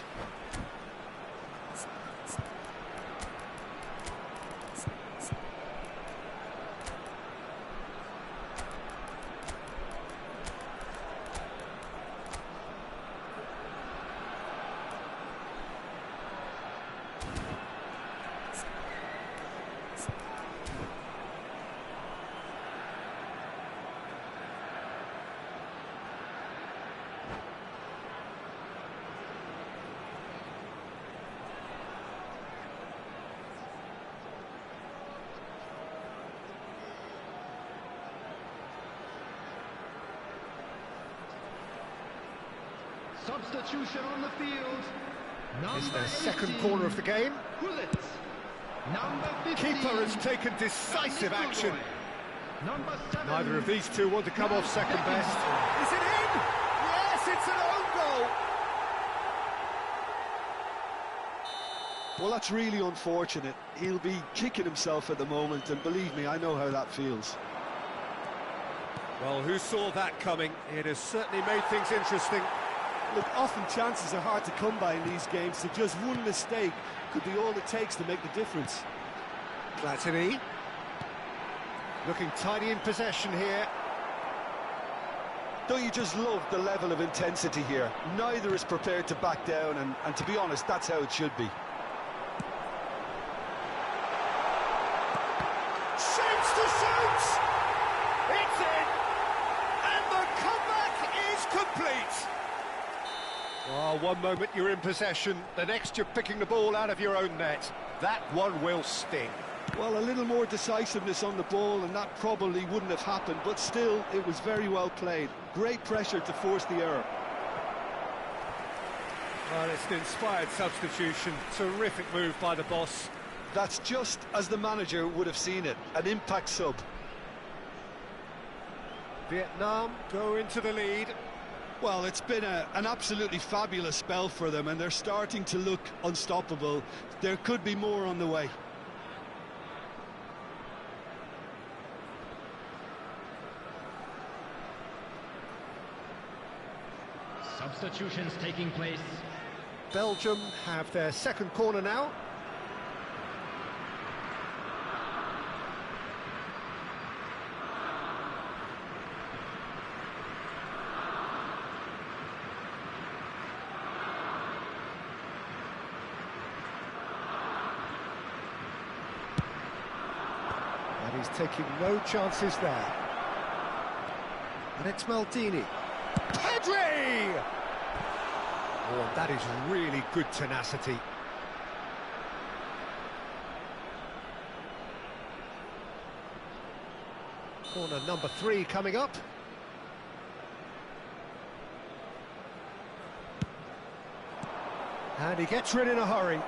Substitution on the field. It's Number their second 18, corner of the game. Gullit. Number 15, Keeper has taken decisive action. Number 7, Neither of these two want to come off second best. Is it in? Yes, it's an own goal. Well, that's really unfortunate. He'll be kicking himself at the moment, and believe me, I know how that feels. Well, who saw that coming? It has certainly made things interesting. Look, often chances are hard to come by in these games, so just one mistake could be all it takes to make the difference. Platini. Looking tidy in possession here. Don't you just love the level of intensity here? Neither is prepared to back down, and to be honest, that's how it should be. Shoots to shoot! It's in! And the comeback is complete! Oh, one moment you're in possession, the next you're picking the ball out of your own net. That one will sting. Well, a little more decisiveness on the ball, and that probably wouldn't have happened, but still, it was very well played. Great pressure to force the error. Well, it's an inspired substitution. Terrific move by the boss. That's just as the manager would have seen it, an impact sub. Vietnam go into the lead. Well, it's been an absolutely fabulous spell for them, and they're starting to look unstoppable. There could be more on the way. substitutions taking place. Belgium have their second corner now. And he's taking no chances there. And it's Maldini. Pedri! Oh, that is really good tenacity. Corner number 3 coming up. And he gets rid in a hurry.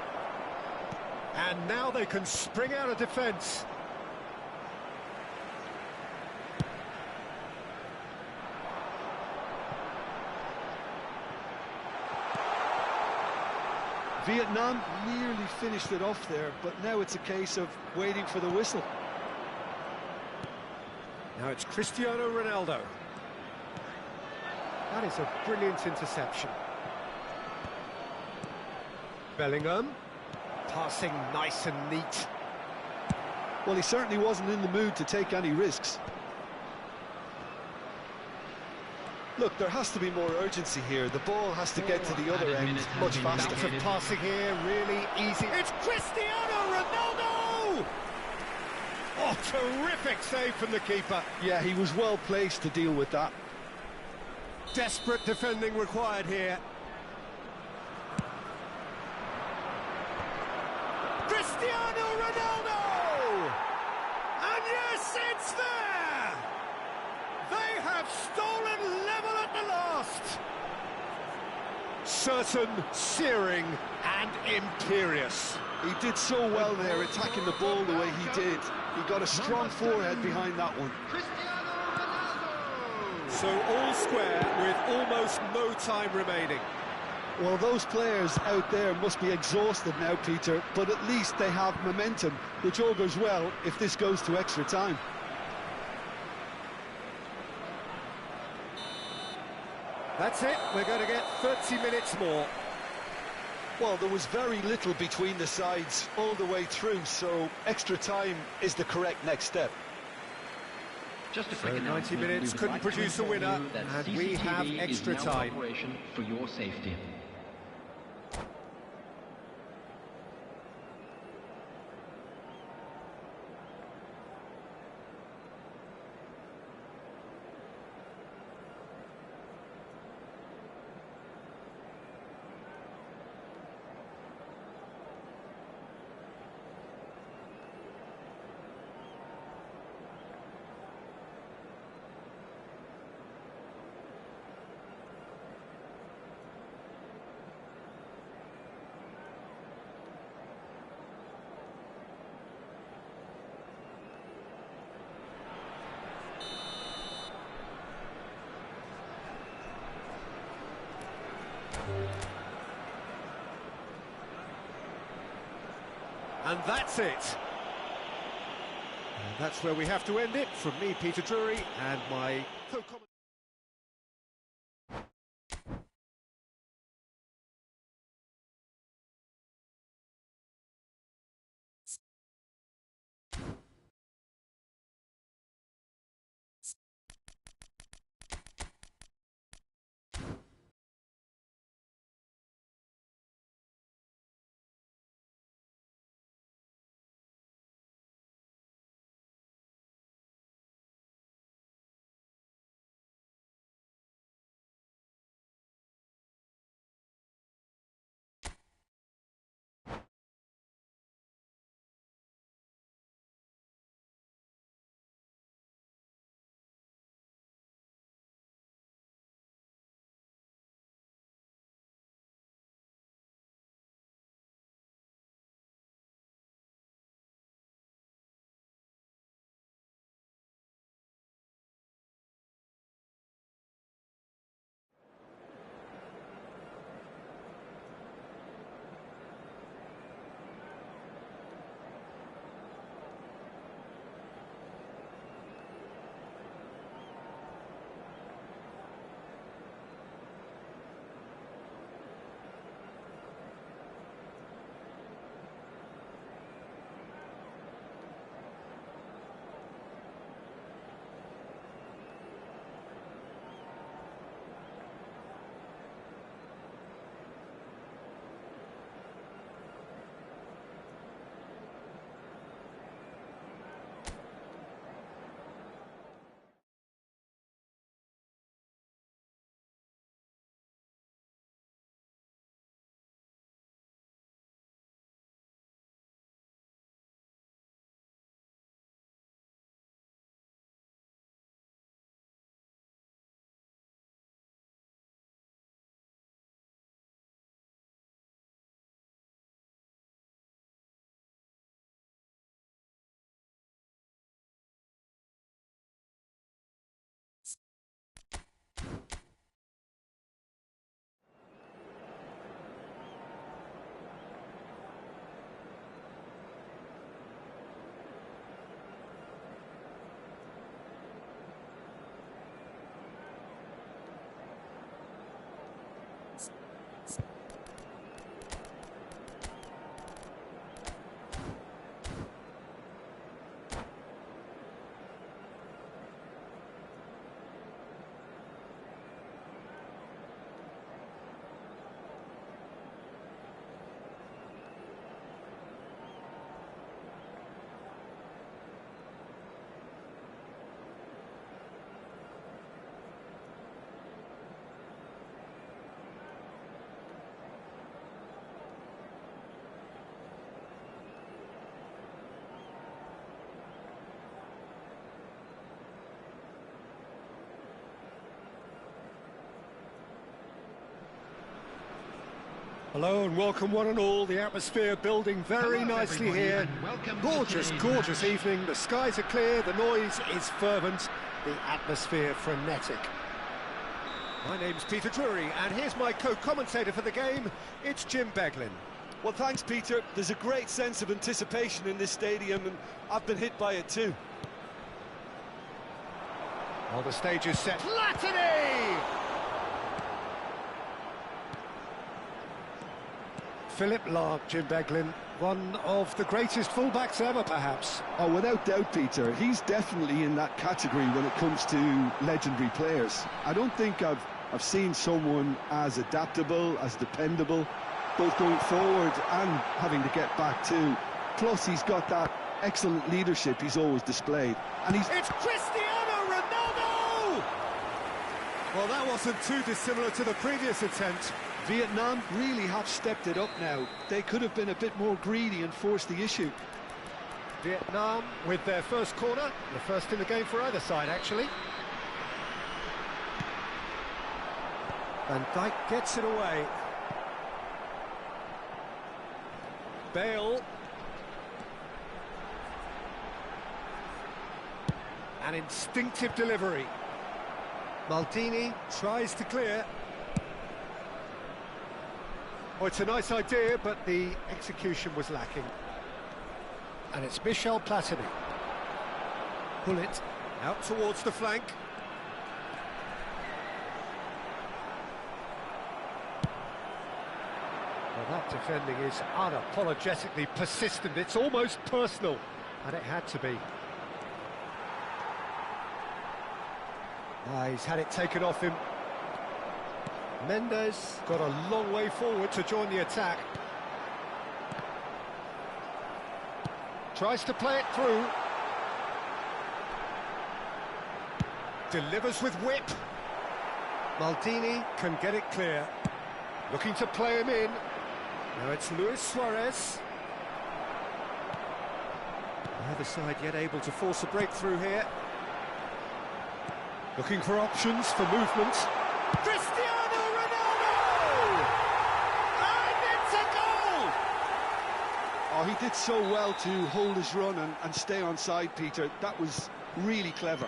And now they can spring out of defence. Vietnam nearly finished it off there, but now it's a case of waiting for the whistle. Now it's Cristiano Ronaldo. That is a brilliant interception. Bellingham, passing nice and neat. Well, he certainly wasn't in the mood to take any risks. Look, there has to be more urgency here. The ball has to get to the other end much faster. Bit of passing here, really easy. It's Cristiano Ronaldo! Oh, terrific save from the keeper. Yeah, he was well placed to deal with that. Desperate defending required here. Cristiano Ronaldo! And yes, it's there! They have stolen level at the last! Certain, searing and imperious. He did so well there, attacking the ball the way he did. He got a strong forehead behind that one. So all square with almost no time remaining. Well, those players out there must be exhausted now, Peter, but at least they have momentum, which augurs well if this goes to extra time. That's it, we're going to get 30 minutes more. Well, there was very little between the sides all the way through, so extra time is the correct next step. Just a So quick 90 minutes couldn't produce a winner, and we have extra time. For your safety. And that's it. And that's where we have to end it. From me, Peter Drury, and my co-commentator. Hello and welcome one and all. The atmosphere building very Hello, nicely everybody, here. and welcome to Gorgeous, today's gorgeous match. evening. The skies are clear, the noise is fervent, the atmosphere frenetic. My name's Peter Drury, and here's my co-commentator for the game. It's Jim Beglin. Well, thanks, Peter. There's a great sense of anticipation in this stadium, and I've been hit by it too. Well, the stage is set. Latini! Philipp Lahm, Jim Beglin, one of the greatest fullbacks ever, perhaps. Oh, without doubt, Peter. He's definitely in that category when it comes to legendary players. I don't think I've seen someone as adaptable, as dependable, both going forward and having to get back too. Plus, he's got that excellent leadership he's always displayed. And he's... It's Cristiano Ronaldo! Well, that wasn't too dissimilar to the previous attempt. Vietnam really have stepped it up now. They could have been a bit more greedy and forced the issue. Vietnam with their first corner, the first in the game for either side, actually. Van Dijk gets it away. Bale. An instinctive delivery. Maldini tries to clear. Oh, it's a nice idea, but the execution was lacking. And it's Michel Platini. Pull it out towards the flank. Well, that defending is unapologetically persistent. It's almost personal, and it had to be. He's had it taken off him. Mendes got a long way forward to join the attack. Tries to play it through. Delivers with whip. Maldini can get it clear. Looking to play him in. Now it's Luis Suarez. Neither side yet able to force a breakthrough here. Looking for options for movement. Cristiano Ronaldo! And it's a goal! Oh, he did so well to hold his run and stay on side, Peter. That was really clever.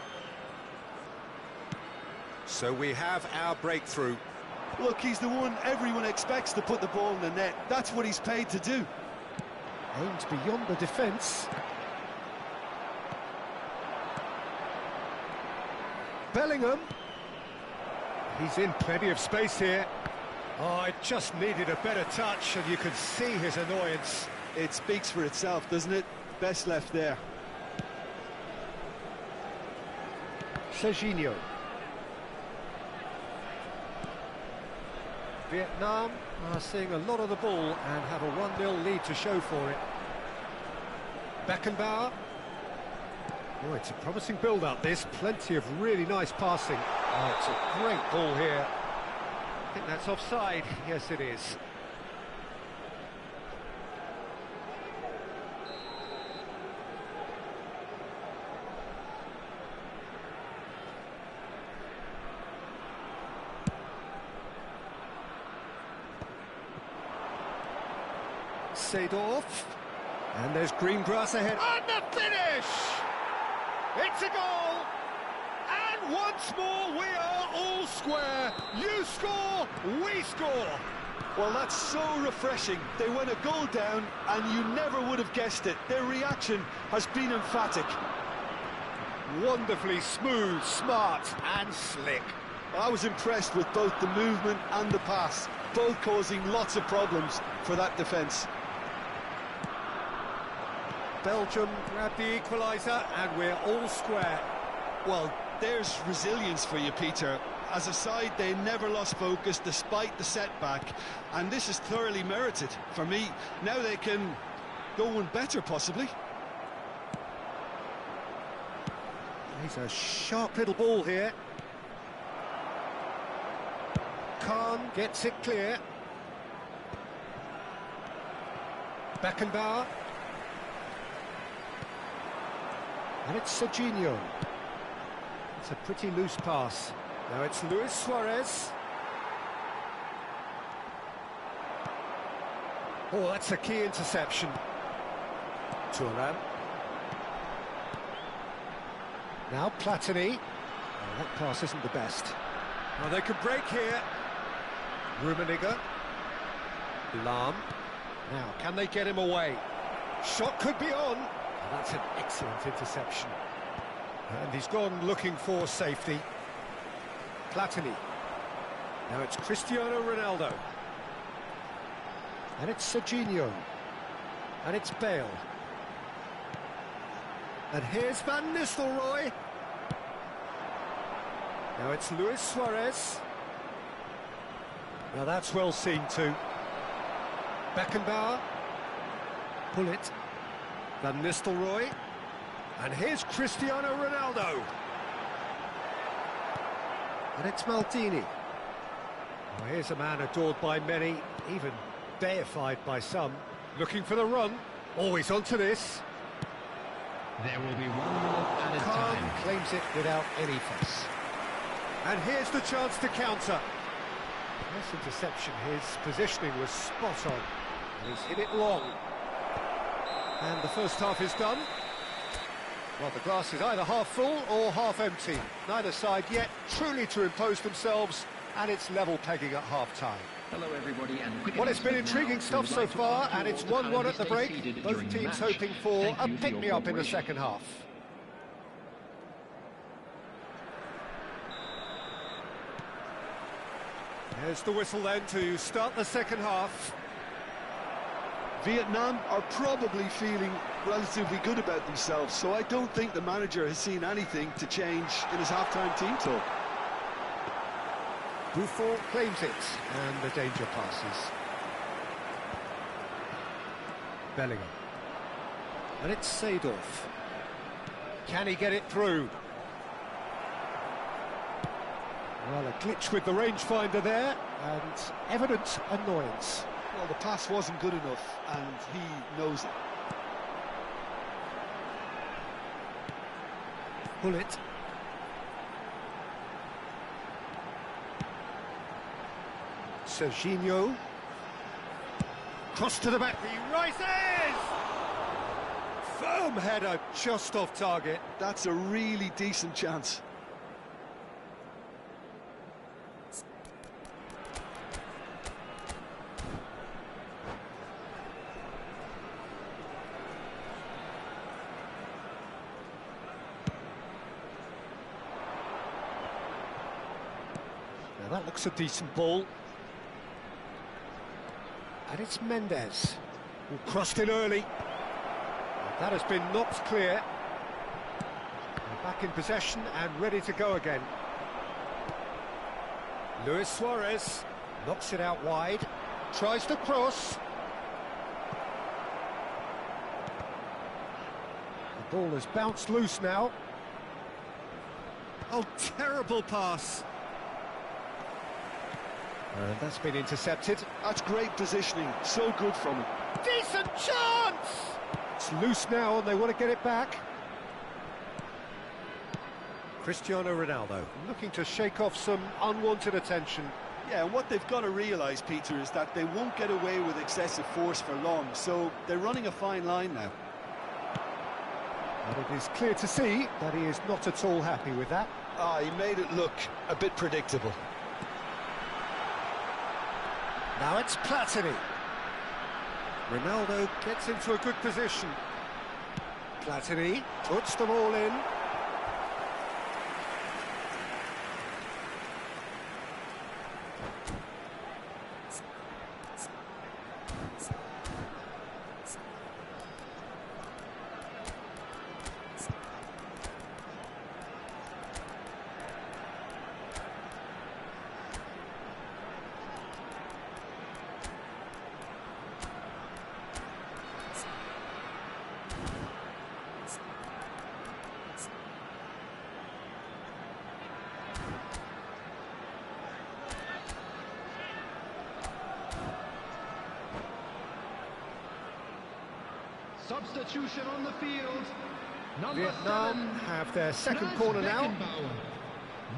So we have our breakthrough. Look, he's the one everyone expects to put the ball in the net. That's what he's paid to do. Aimed beyond the defence. Bellingham. He's in plenty of space here. Oh, it just needed a better touch, and you could see his annoyance. It speaks for itself, doesn't it? Best left there. Serginho. Vietnam are seeing a lot of the ball and have a 1-0 lead to show for it. Beckenbauer. Oh, it's a promising build-up, this. Plenty of really nice passing. Oh, it's a great ball here. I think that's offside. Yes, it is. Seedorf. And there's green grass ahead. And the finish! It's a goal! And once more we are all square. You score, we score. Well, that's so refreshing. They went a goal down and you never would have guessed it. Their reaction has been emphatic. Wonderfully smooth, smart and slick. I was impressed with both the movement and the pass, both causing lots of problems for that defence. Belgium grabbed the equaliser and we're all square. Well, there's resilience for you, Peter. As a side, they never lost focus despite the setback, and this is thoroughly merited for me. Now they can go one better, possibly. He's a sharp little ball here. Khan gets it clear. Beckenbauer. And it's Serginho. It's a pretty loose pass. Now it's Luis Suarez. Oh, that's a key interception. Thuram. Now Platini. Oh, that pass isn't the best. Well, they can break here. Rummenigge. Lahm. Now, can they get him away? Shot could be on. Oh, that's an excellent interception. And he's gone looking for safety. Platini. Now it's Cristiano Ronaldo. And it's Serginho. And it's Bale. And here's Van Nistelrooy. Now it's Luis Suarez. Now that's well seen too. Beckenbauer. Pullet. Van Nistelrooy. And here's Cristiano Ronaldo. And it's Maldini. Oh, here's a man adored by many, even deified by some. Looking for the run. Always onto this. There will be one more added Kahn time. claims it without any fuss. And here's the chance to counter. Nice interception. His positioning was spot on. And he's hit it long. And the first half is done. Well, the glass is either half full or half empty. Neither side yet truly to impose themselves, and it's level pegging at half-time. Hello everybody and quick Well, it's been announcement intriguing now. stuff We would so like to far, ask you and all it's to 1-1 kindly at the stay break. seated Both during the teams match. hoping for Thank a you for pick-me-up your in the cooperation. second half. There's the whistle then to start the second half. Vietnam are probably feeling relatively good about themselves, so I don't think the manager has seen anything to change in his half-time team talk. Buffon claims it, and the danger passes. Bellingham. And it's Seedorf. Can he get it through? Well, a glitch with the rangefinder there, and evident annoyance. Well, the pass wasn't good enough, and he knows it. Pullet. Serginho. Cross to the back, he rises! Firm header, just off target. That's a really decent chance. Now that looks a decent ball. And it's Mendes, who crossed in early. That has been knocked clear. They're back in possession and ready to go again. Luis Suarez knocks it out wide, tries to cross. The ball has bounced loose now. Oh, terrible pass. And that's been intercepted. That's great positioning, so good from him. Decent chance! It's loose now and they want to get it back. Cristiano Ronaldo looking to shake off some unwanted attention. Yeah, and what they've got to realise, Peter, is that they won't get away with excessive force for long, so they're running a fine line now. And it is clear to see that he is not at all happy with that. He made it look a bit predictable. Now it's Platini. Ronaldo gets into a good position. Platini puts them all in. Substitution on the field. Number Vietnam 7, have their second Franz corner now. Beckenbauer.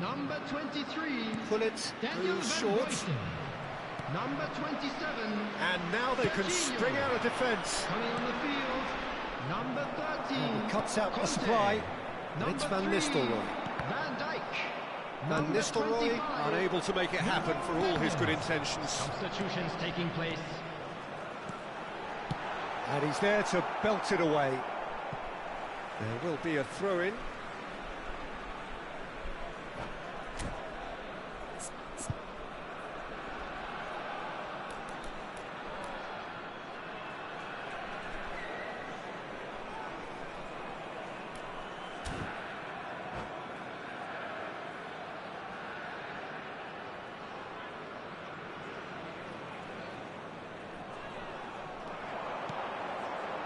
Number 23, Pullet Daniel moves Van short. Buiten. Number 27, And now they can Serginho. spring out of defence. Coming on the field, number 13, And he cuts out the Conte. supply. And it's Number Van 3, Nistelrooy. Van Dijk. Van Number Nistelrooy 25, unable to make it happen for all his good intentions. Substitutions taking place. And he's there to belt it away. There will be a throw-in.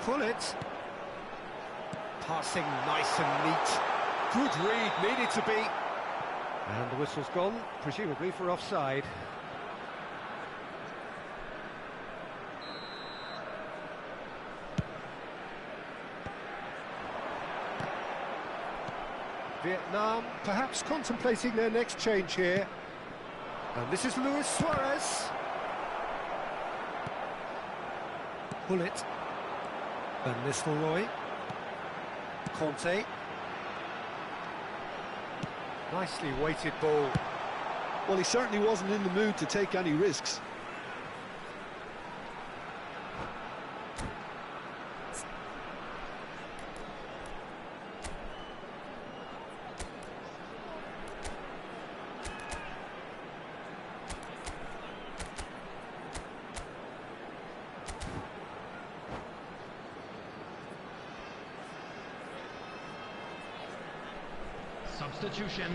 Pull it. Passing nice and neat. Good read, needed to be. And the whistle's gone, presumably for offside. Vietnam perhaps contemplating their next change here. And this is Luis Suarez. Pull it. Van Nistelrooy. Conte. Nicely weighted ball. Well, he certainly wasn't in the mood to take any risks. Substitution.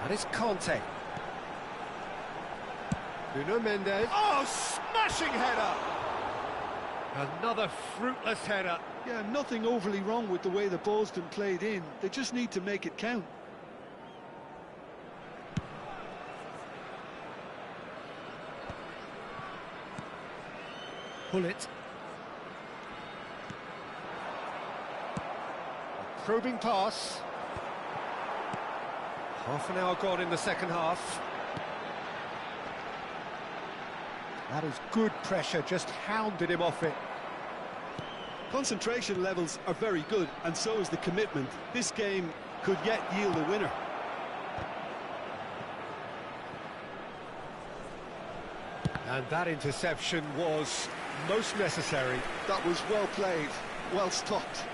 That is Conte. Nuno Mendes. Oh, smashing header! Another fruitless header. Yeah, nothing overly wrong with the way the ball's been played in. They just need to make it count. Pull it. Probing pass. Half an hour gone in the second half. That is good pressure, just hounded him off it. Concentration levels are very good, and so is the commitment. This game could yet yield a winner. And that interception was most necessary. That was well played, well stopped.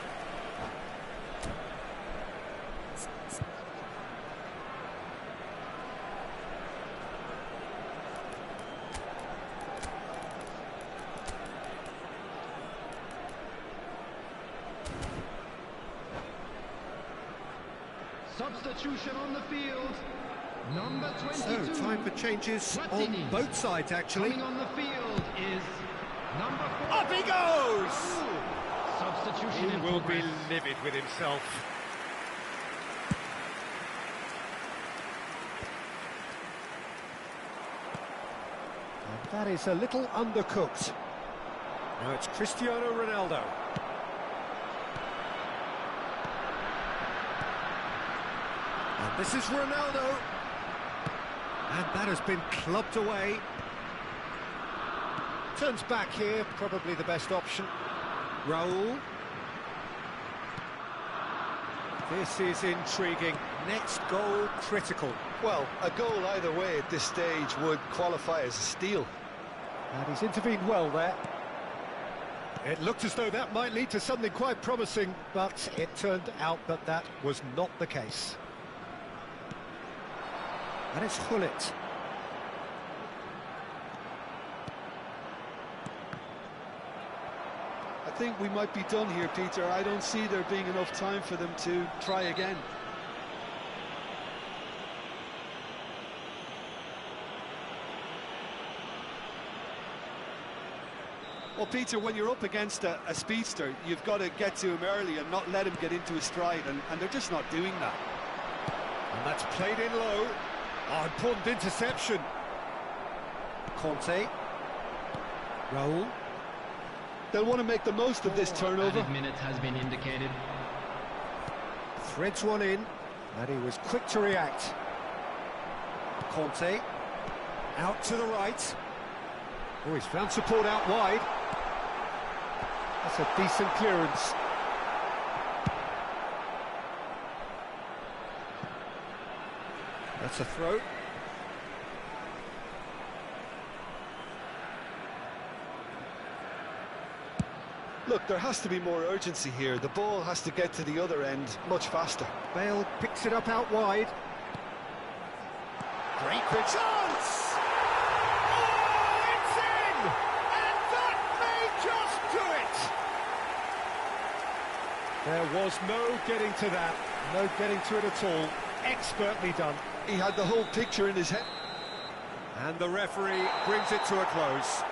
Substitution on the field. Number 22. So, time for changes on both sides, actually. Coming on the field is number 4. Up he goes! Substitution He in will be progress. livid with himself. And that is a little undercooked. Now it's Cristiano Ronaldo. And this is Ronaldo. And that has been clubbed away. Turns back here, probably the best option. Raul. This is intriguing. Next goal critical. Well, a goal either way at this stage would qualify as a steal. And he's intervened well there. It looked as though that might lead to something quite promising, but it turned out that that was not the case. And it's Hullet. I think we might be done here, Peter. I don't see there being enough time for them to try again. Well, Peter, when you're up against a speedster, you've got to get to him early and not let him get into his stride, and they're just not doing that. And that's played in low. Oh, important interception. Conte. Raul. They'll want to make the most of this turnover. Added minute has been indicated. Threads one in, and he was quick to react. Conte. Out to the right. Oh, he's found support out wide. That's a decent clearance. That's a throw. Look, there has to be more urgency here. The ball has to get to the other end much faster. Bale picks it up out wide. Great quick chance! Oh, it's in! And that may just do it! There was no getting to that, no getting to it at all. Expertly done. He had the whole picture in his head. And the referee brings it to a close.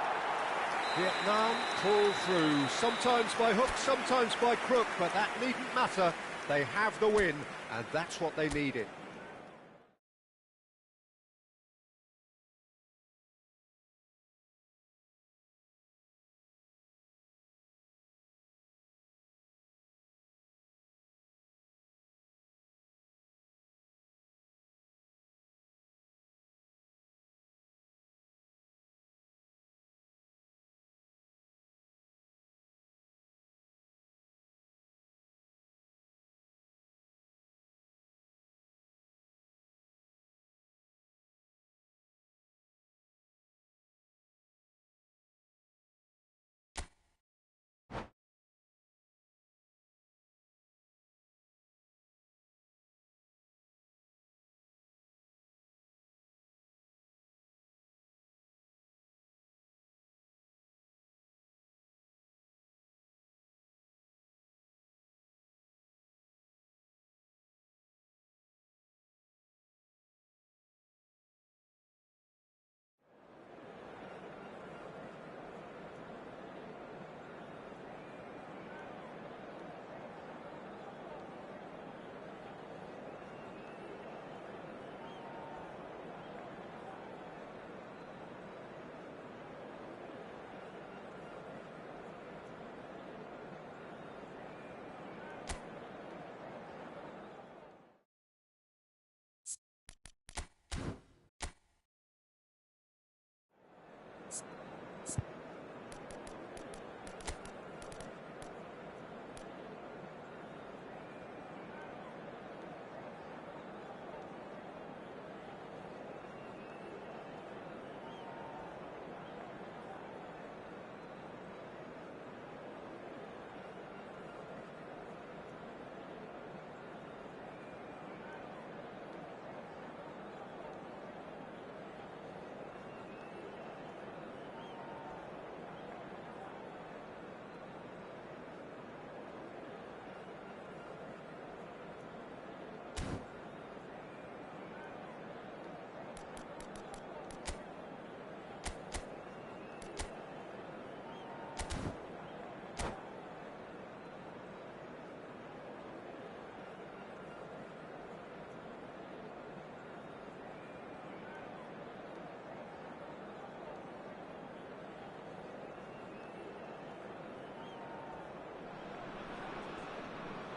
Vietnam pull through, sometimes by hook, sometimes by crook, but that needn't matter. They have the win, and that's what they needed.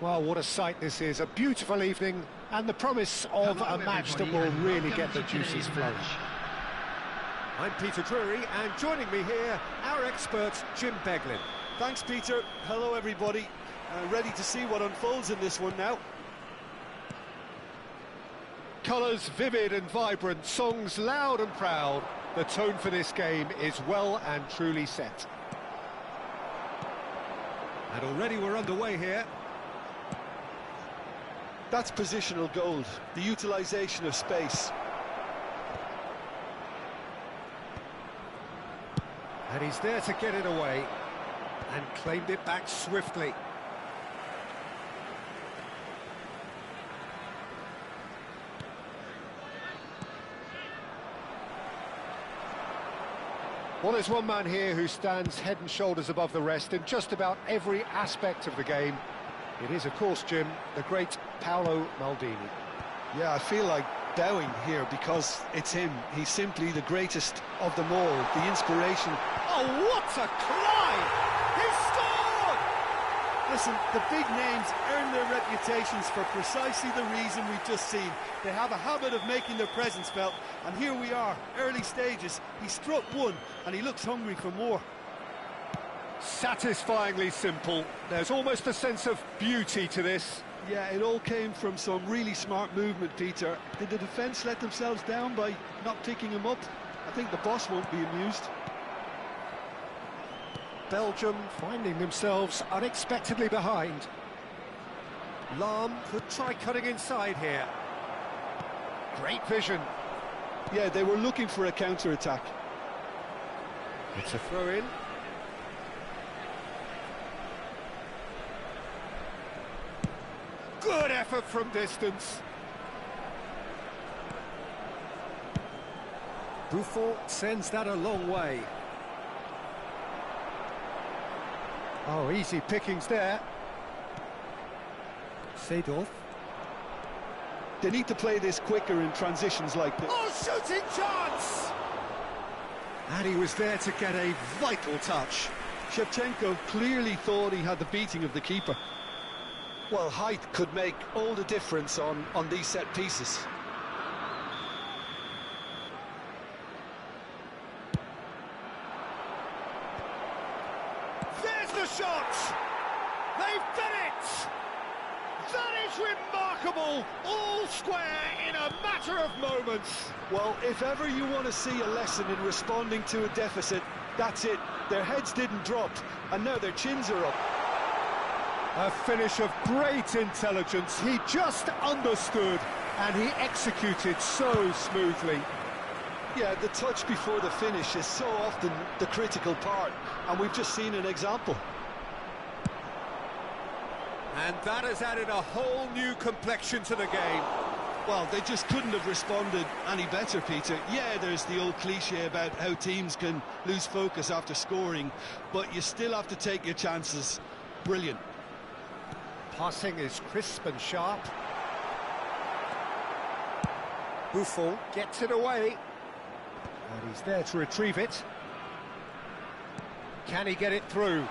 Well, what a sight this is, a beautiful evening, and the promise of a match that will really get the juices flowing. I'm Peter Drury, and joining me here, our expert, Jim Beglin. Thanks, Peter. Hello, everybody. Ready to see what unfolds in this one now. Colours vivid and vibrant, songs loud and proud. The tone for this game is well and truly set. And already we're underway here. That's positional gold, the utilisation of space. And he's there to get it away, and claimed it back swiftly. Well, there's one man here who stands head and shoulders above the rest in just about every aspect of the game. It is, of course, Jim, the great Paolo Maldini. Yeah, I feel like bowing here because it's him. He's simply the greatest of them all, the inspiration. Oh, what a climb! He scored! Listen, the big names earn their reputations for precisely the reason we've just seen. They have a habit of making their presence felt, and here we are, early stages. He struck one, and he looks hungry for more. Satisfyingly simple. There's almost a sense of beauty to this. Yeah, it all came from some really smart movement, Peter. Did the defence let themselves down by not picking him up? I think the boss won't be amused. Belgium finding themselves unexpectedly behind. Lahm could try cutting inside here. Great vision. Yeah, they were looking for a counter-attack. It's a throw-in. Good effort from distance. Buffon sends that a long way. Oh, easy pickings there. Seedorf. They need to play this quicker in transitions like this. Oh, shooting chance! And he was there to get a vital touch. Shevchenko clearly thought he had the beating of the keeper. Well, height could make all the difference on these set pieces. There's the shot! They've done it! That is remarkable! All square in a matter of moments. Well, if ever you want to see a lesson in responding to a deficit, that's it. Their heads didn't drop, and now their chins are up. A finish of great intelligence. He just understood, and he executed so smoothly. Yeah, the touch before the finish is so often the critical part, and we've just seen an example. And that has added a whole new complexion to the game. Well, they just couldn't have responded any better, Peter. Yeah, there's the old cliche about how teams can lose focus after scoring, but you still have to take your chances. Brilliant. Passing is crisp and sharp. Buffon gets it away. And he's there to retrieve it. Can he get it through?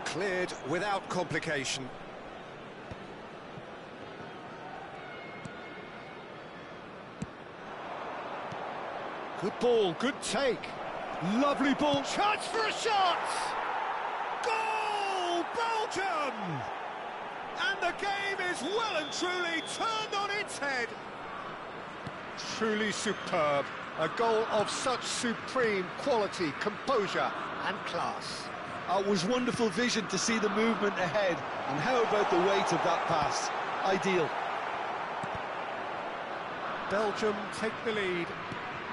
Cleared without complication. Good ball, good take. Lovely ball, chance for a shot! Goal, Belgium! And the game is well and truly turned on its head. Truly superb. A goal of such supreme quality, composure and class. It was wonderful vision to see the movement ahead, and how about the weight of that pass? Ideal. Belgium take the lead.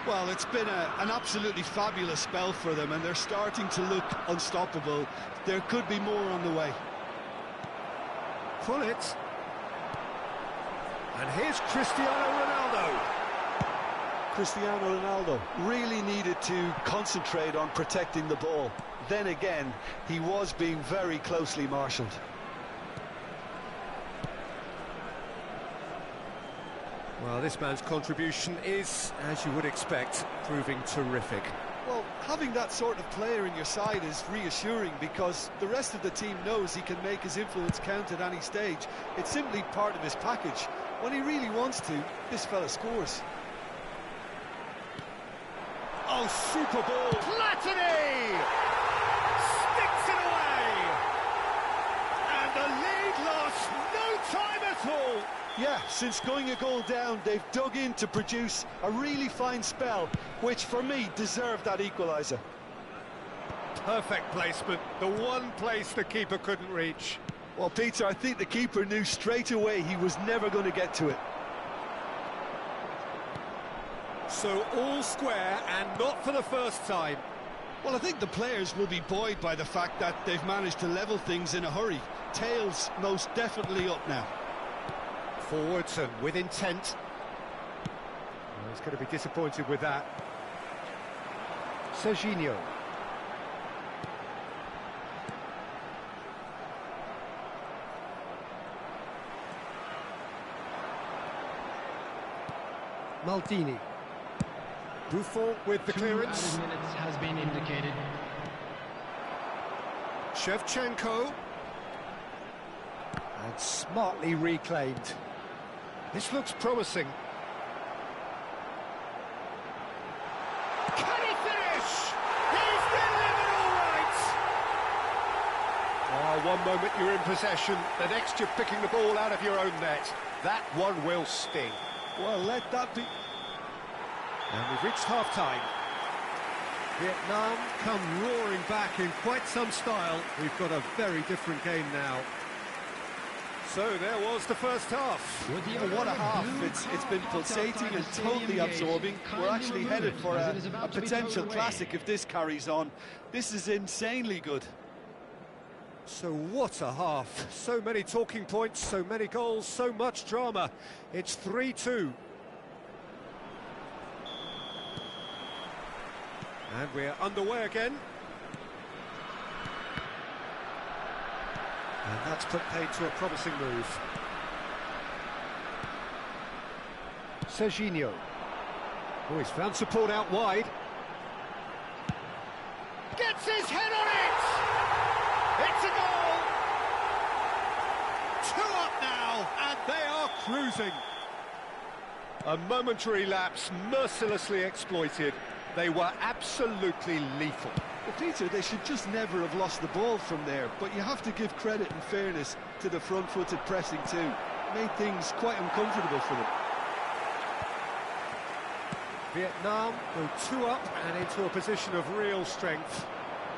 Well, it's been an absolutely fabulous spell for them, and they're starting to look unstoppable. There could be more on the way. Pull it. And here's Cristiano Ronaldo. Cristiano Ronaldo really needed to concentrate on protecting the ball. Then again, he was being very closely marshalled. Well, this man's contribution is, as you would expect, proving terrific. Well, having that sort of player in your side is reassuring, because the rest of the team knows he can make his influence count at any stage. It's simply part of his package. When he really wants to, this fella scores. Oh, super ball! Platini! Sticks it away! And the lead lost no time at all! Yeah, since going a goal down, they've dug in to produce a really fine spell, which for me deserved that equaliser. Perfect placement, the one place the keeper couldn't reach. Well, Peter, I think the keeper knew straight away he was never going to get to it. So all square, and not for the first time. Well, I think the players will be buoyed by the fact that they've managed to level things in a hurry. Tails most definitely up now. Forwards and with intent. Well, he's going to be disappointed with that. Serginho. Maldini. Buffon with the clearance. 2 added minutes has been indicated. Shevchenko. And smartly reclaimed. This looks promising. Can he finish? He's delivered all right! Oh, one moment you're in possession, the next you're picking the ball out of your own net. That one will sting. Well, let that be... And we've reached half-time. Vietnam come roaring back in quite some style. We've got a very different game now. So there was the first half. What a half. It's been pulsating and totally absorbing. We're actually headed for a potential classic if this carries on. This is insanely good. So what a half. So many talking points, so many goals, so much drama. It's 3-2. And we're underway again. And that's put paid to a promising move. Serginho. Oh, he's found support out wide. Gets his head on it! It's a goal! 2 up now, and they are cruising. A momentary lapse, mercilessly exploited. They were absolutely lethal. Well, Peter, they should just never have lost the ball from there, but you have to give credit and fairness to the front-footed pressing too. Made things quite uncomfortable for them. Vietnam go 2 up and into a position of real strength.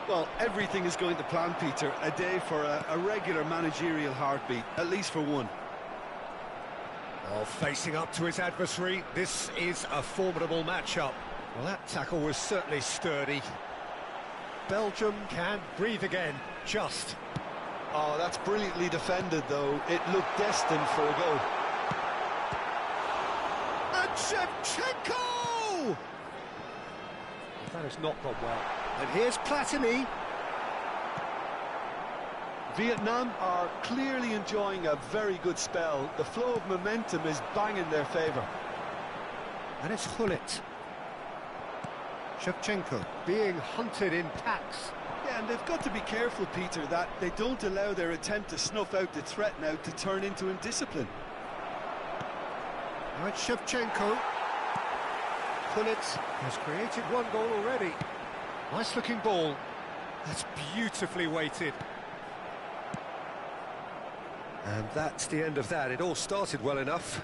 Well, everything is going to plan, Peter. A day for a regular managerial heartbeat, at least for one. While facing up to his adversary, this is a formidable matchup. Well, that tackle was certainly sturdy. Belgium can breathe again, just. Oh, that's brilliantly defended, though. It looked destined for a goal. And Shevchenko! That has not gone well. And here's Platini. Vietnam are clearly enjoying a very good spell. The flow of momentum is bang in their favour. And it's Hullet. Shevchenko being hunted in packs. Yeah, and they've got to be careful, Peter, that they don't allow their attempt to snuff out the threat now to turn into indiscipline. Now it's Shevchenko. Hullet has created 1 goal already. Nice looking ball. That's beautifully weighted. And that's the end of that. It all started well enough.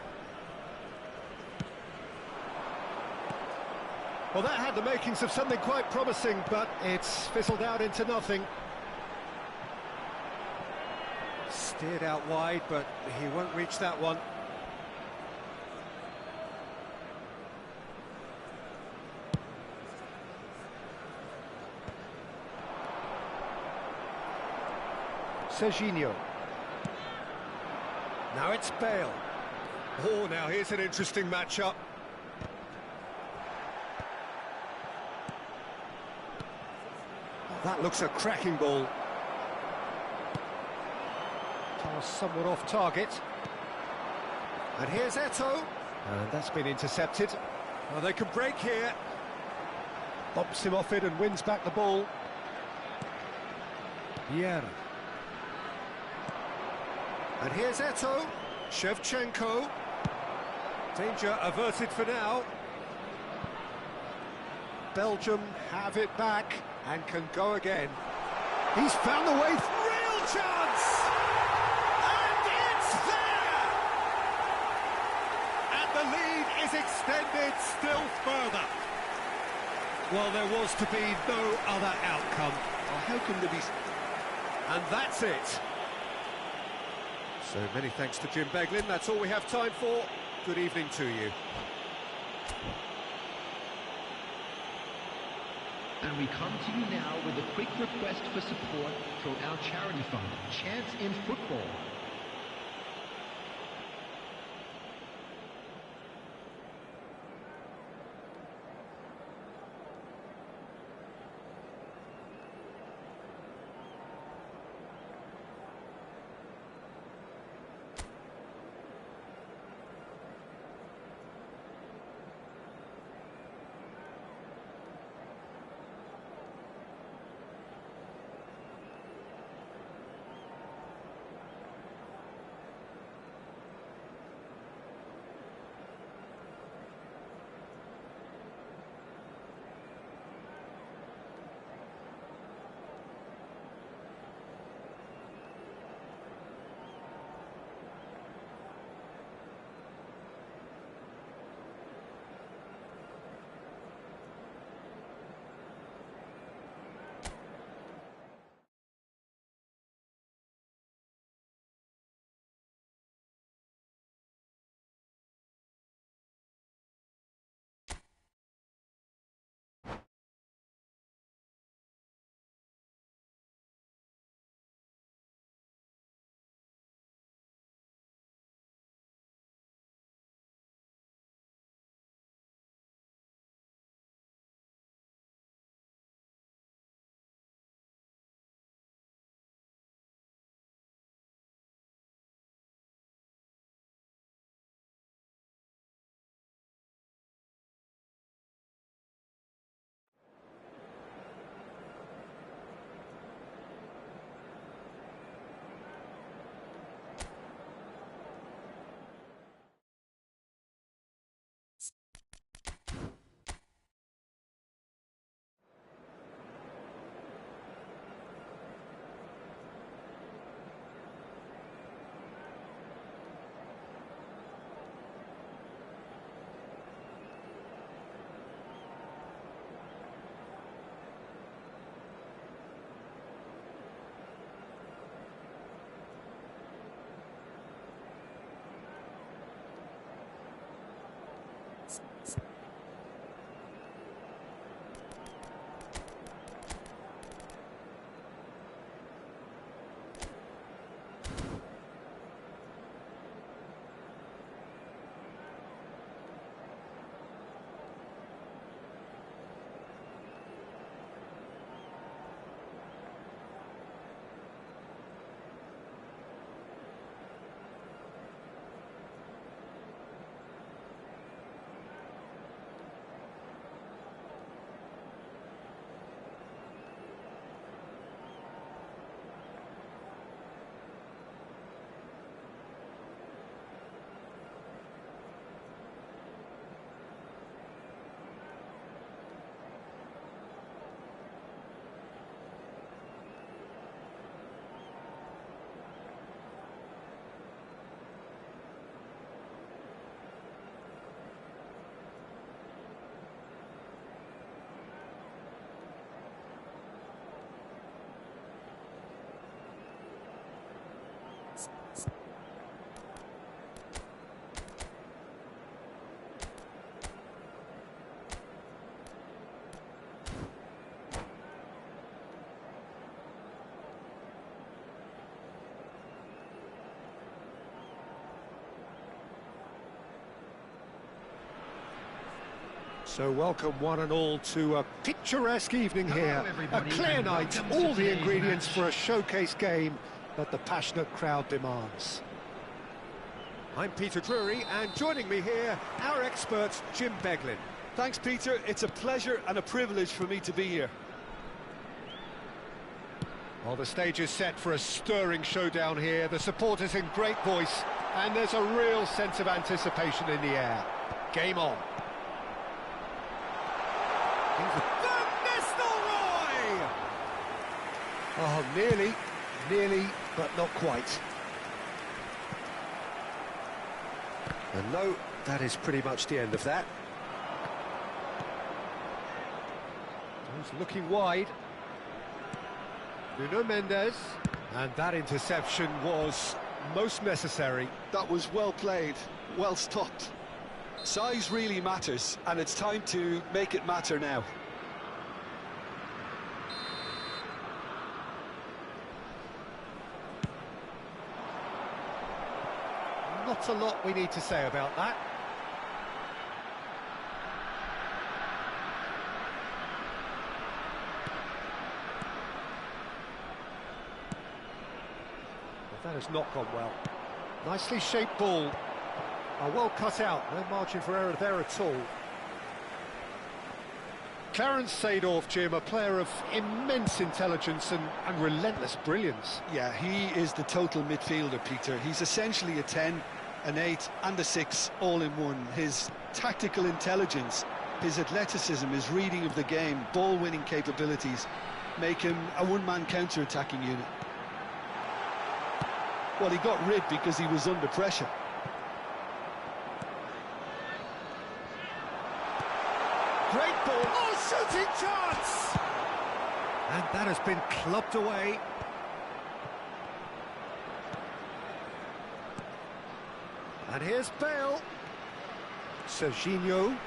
Well, that had the makings of something quite promising, but it's fizzled out into nothing. Steered out wide, but he won't reach that one. Serginho. Now it's Bale. Oh, now here's an interesting matchup. That looks a cracking ball. Pass somewhat off target. And here's Eto'o. And that's been intercepted. Well, they can break here. Bumps him off it and wins back the ball. Vieira. And here's Eto'o. Shevchenko. Danger averted for now. Belgium have it back and can go again. He's found the way. Real chance! And it's there! And the lead is extended still further. Well, there was to be no other outcome. Oh, how can there be... And that's it. So many thanks to Jim Beglin. That's all we have time for. Good evening to you. And we come to you now with a quick request for support from our charity fund, Chance in Football. So welcome one and all to a picturesque evening here. A everybody, clear and night, welcome to all the today's ingredients match. for a showcase game that the passionate crowd demands. I'm Peter Drury, and joining me here, our expert, Jim Beglin. Thanks, Peter. It's a pleasure and a privilege for me to be here. Well, the stage is set for a stirring showdown here. The supporters in great voice, and there's a real sense of anticipation in the air. Game on. Van Nistelrooy! Oh, nearly, but not quite. And no, that is pretty much the end of that. He's looking wide. Nuno Mendes, and that interception was most necessary. That was well played, well stopped. Size really matters, and it's time to make it matter now. Not a lot we need to say about that. That has not gone well. Nicely shaped ball. Well cut out, no margin for error there at all. Clarence Seedorf, Jim, a player of immense intelligence and relentless brilliance. Yeah, he is the total midfielder, Peter. He's essentially a 10, an 8 and a 6 all in one. His tactical intelligence, his athleticism, his reading of the game, ball-winning capabilities make him a one-man counter-attacking unit. Well, he got rid because he was under pressure. Great ball, oh, shooting chance! And that has been clubbed away. And here's Bale. Serginho's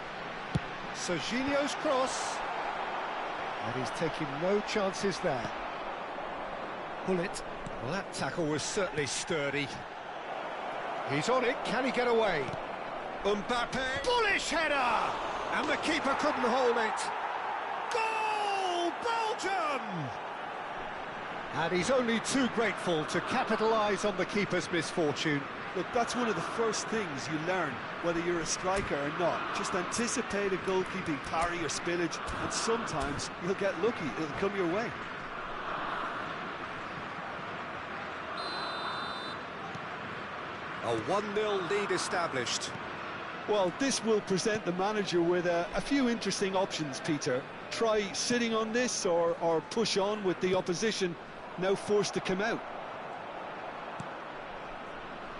cross. And he's taking no chances there. Bullet. Well, that tackle was certainly sturdy. He's on it, can he get away? Mbappe, bullish header! And the keeper couldn't hold it. Goal, Belgium! And he's only too grateful to capitalise on the keeper's misfortune. Look, that's one of the first things you learn, whether you're a striker or not. Just anticipate a goalkeeping parry or spillage, and sometimes you'll get lucky, it'll come your way. A 1-0 lead established. Well, this will present the manager with a few interesting options, Peter. Try sitting on this or push on with the opposition now forced to come out.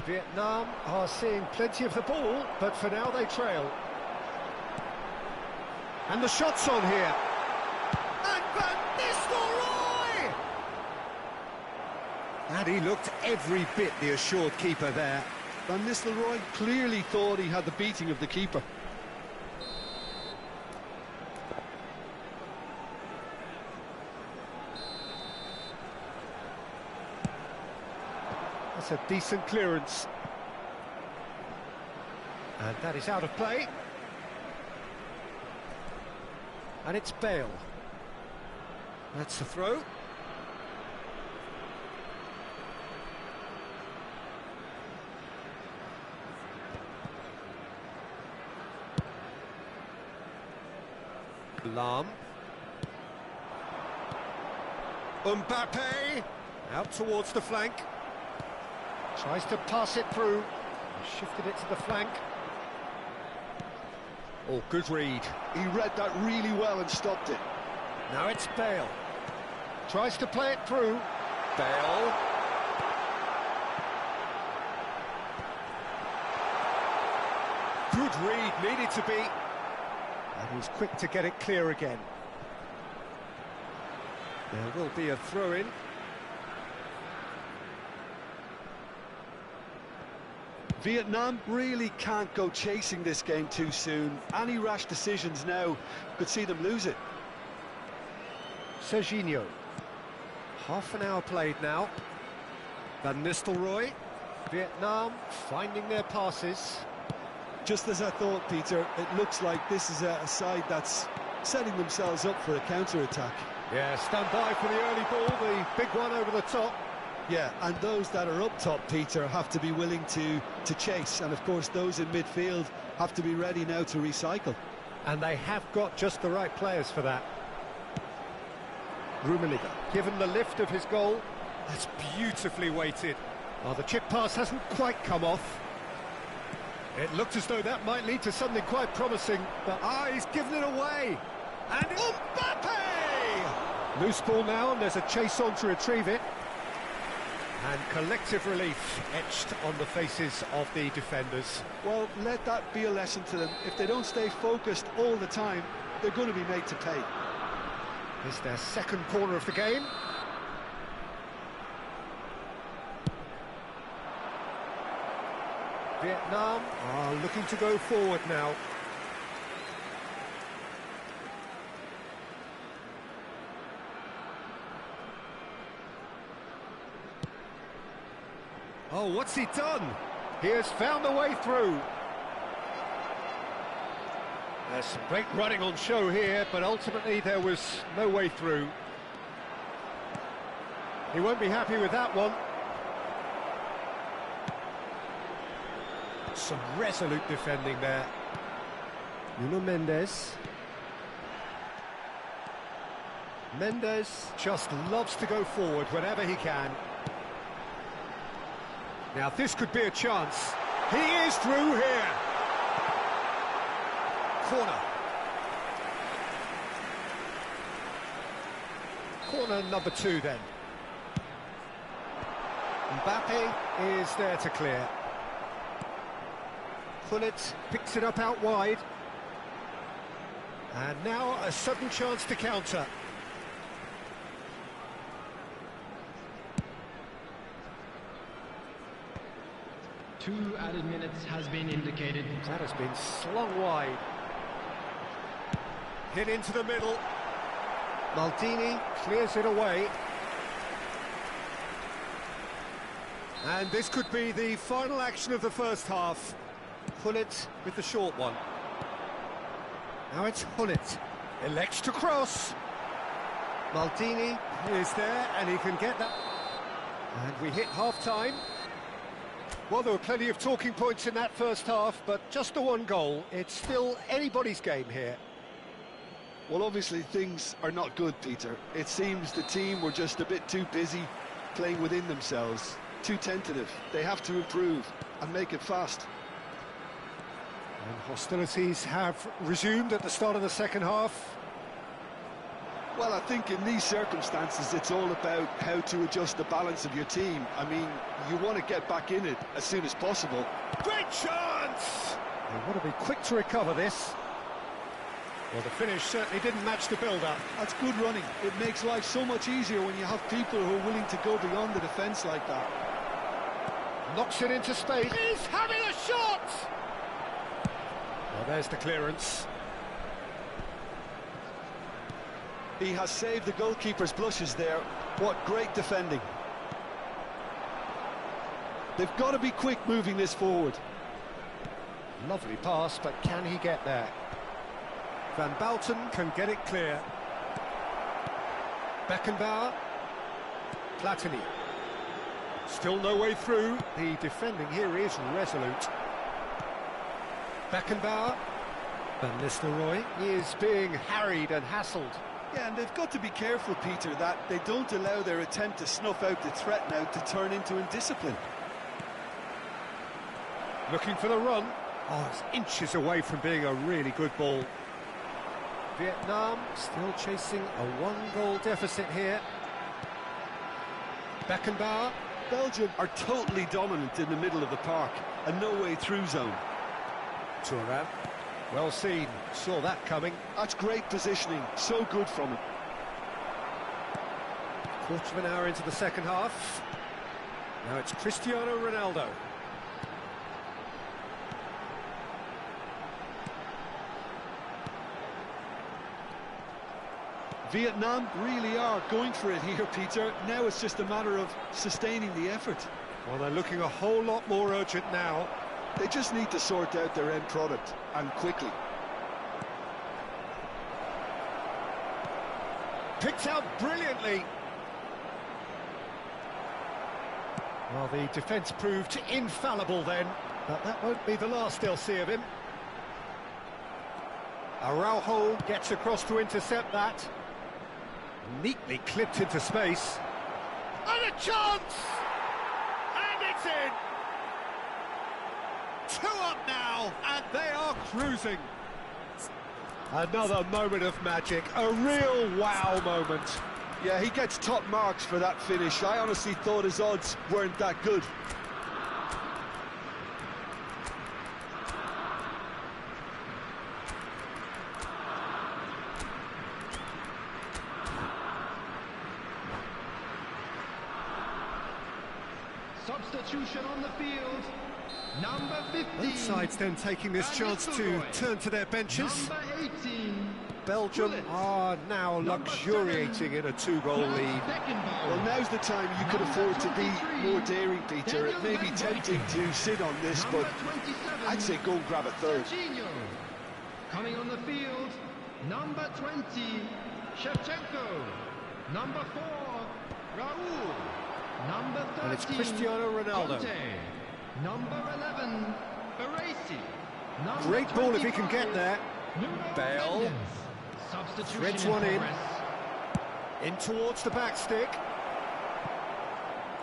Vietnam are seeing plenty of the ball, but for now they trail. And the shot's on here. And Van Nistelrooy! And he looked every bit the assured keeper there. Van Nistelrooy clearly thought he had the beating of the keeper. That's a decent clearance. And that is out of play. And it's Bale. That's the throw. Lahm. Mbappe. Out towards the flank. Tries to pass it through. Shifted it to the flank. Oh, good read. He read that really well and stopped it. Now it's Bale. Tries to play it through. Bale. Good read, needed to be. And he's quick to get it clear again. There will be a throw-in. Vietnam really can't go chasing this game too soon. Any rash decisions now could see them lose it. Serginho. Half an hour played now. Van Nistelrooy. Vietnam finding their passes. Just as I thought, Peter, it looks like this is a side that's setting themselves up for a counter-attack. Yeah, stand by for the early ball, the big one over the top. Yeah, and those that are up top, Peter, have to be willing to chase. And, of course, those in midfield have to be ready now to recycle. And they have got just the right players for that. Rummenigge, given the lift of his goal, that's beautifully weighted. Well, the chip pass hasn't quite come off. It looked as though that might lead to something quite promising, but he's given it away. And Mbappe! Loose ball now, and there's a chase on to retrieve it. And collective relief etched on the faces of the defenders. Well, let that be a lesson to them. If they don't stay focused all the time, they're going to be made to pay. It's their second corner of the game. Vietnam are looking to go forward now. Oh, what's he done? He has found a way through. There's some great running on show here, but ultimately there was no way through. He won't be happy with that one. Some resolute defending there. Nuno Mendes. Mendes just loves to go forward whenever he can. Now this could be a chance. He is through here. Corner. Corner number 2 then. Mbappe is there to clear. Gullit picks it up out wide. And now a sudden chance to counter. Two added minutes has been indicated. That has been slung wide. Hit into the middle. Maldini clears it away. And this could be the final action of the first half. Gullit with the short one. Now it's Gullit. Elects to cross. Maldini is there and he can get that. And we hit half-time. Well, there were plenty of talking points in that first half, but just the one goal. It's still anybody's game here. Well, obviously things are not good, Peter. It seems the team were just a bit too busy playing within themselves, too tentative. They have to improve and make it fast. And hostilities have resumed at the start of the second half. Well, I think in these circumstances it's all about how to adjust the balance of your team. I mean, you want to get back in it as soon as possible. Great chance! They want to be quick to recover this. Well, the finish certainly didn't match the build-up. That's good running. It makes life so much easier when you have people who are willing to go beyond the defence like that. Knocks it into space. He's having a shot! Well, there's the clearance. He has saved the goalkeeper's blushes there. What great defending. They've got to be quick moving this forward. Lovely pass, but can he get there? Van Bouten can get it clear. Beckenbauer. Platini. Still no way through. The defending here is resolute. Beckenbauer. Van Nistelrooy is being harried and hassled. Yeah, and they've got to be careful, Peter, that they don't allow their attempt to snuff out the threat now to turn into indiscipline. Looking for the run. Oh, it's inches away from being a really good ball. Vietnam still chasing a one-goal deficit here. Beckenbauer. Belgium are totally dominant in the middle of the park, a no-way-through zone. Thuram. Well seen, saw that coming. That's great positioning, so good from him. Quarter of an hour into the second half. Now it's Cristiano Ronaldo. Vietnam really are going for it here, Peter. Now it's just a matter of sustaining the effort. Well, they're looking a whole lot more urgent now. They just need to sort out their end product, and quickly. Picked out brilliantly. Well, the defence proved infallible then, but that won't be the last they'll see of him. Araujo gets across to intercept that. Neatly clipped into space. And a chance! And it's in! 2 up now, and they are cruising. Another moment of magic, a real wow moment. Yeah, he gets top marks for that finish. I honestly thought his odds weren't that good. Substitution on the field. Number 15. Both sides then taking this chance to turn to their benches. Number 18. Belgium are now luxuriating in a 2-goal lead. Well, now's the time you could afford to be more daring, Peter. It may be tempting to sit on this, but I'd say go and grab a third. Coming on the field, number 20, Shevchenko. Number 4, Raul. Number 13, And it's Cristiano Ronaldo. Conte. Number 11, Baresi. Number Great ball if he can get there. Nuno Bale. Mendes. Substitution Threads in one in. progress. In towards the back stick.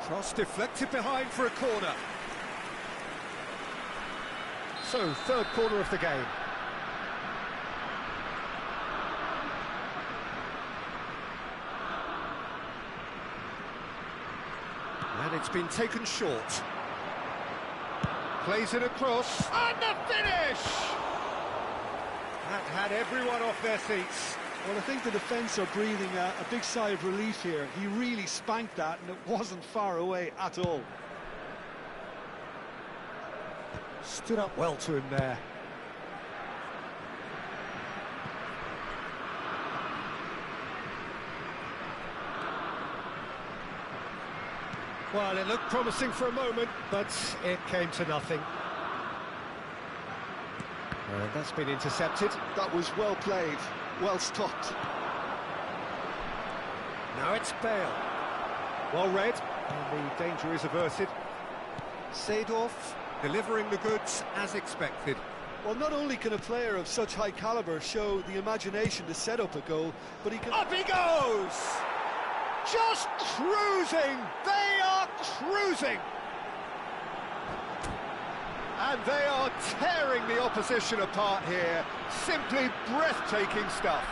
Cross deflected behind for a corner. So, third corner of the game. And it's been taken short. Plays it across. And the finish! That had everyone off their seats. Well, I think the defence are breathing a big sigh of relief here. He really spanked that, and it wasn't far away at all. Stood up well to him there. Well, it looked promising for a moment, but it came to nothing. And that's been intercepted. That was well played, well stopped. Now it's Bale. Well read, and the danger is averted. Seedorf delivering the goods as expected. Well, not only can a player of such high calibre show the imagination to set up a goal, but he can... Up he goes! Just cruising! They are cruising! And they are tearing the opposition apart here. Simply breathtaking stuff.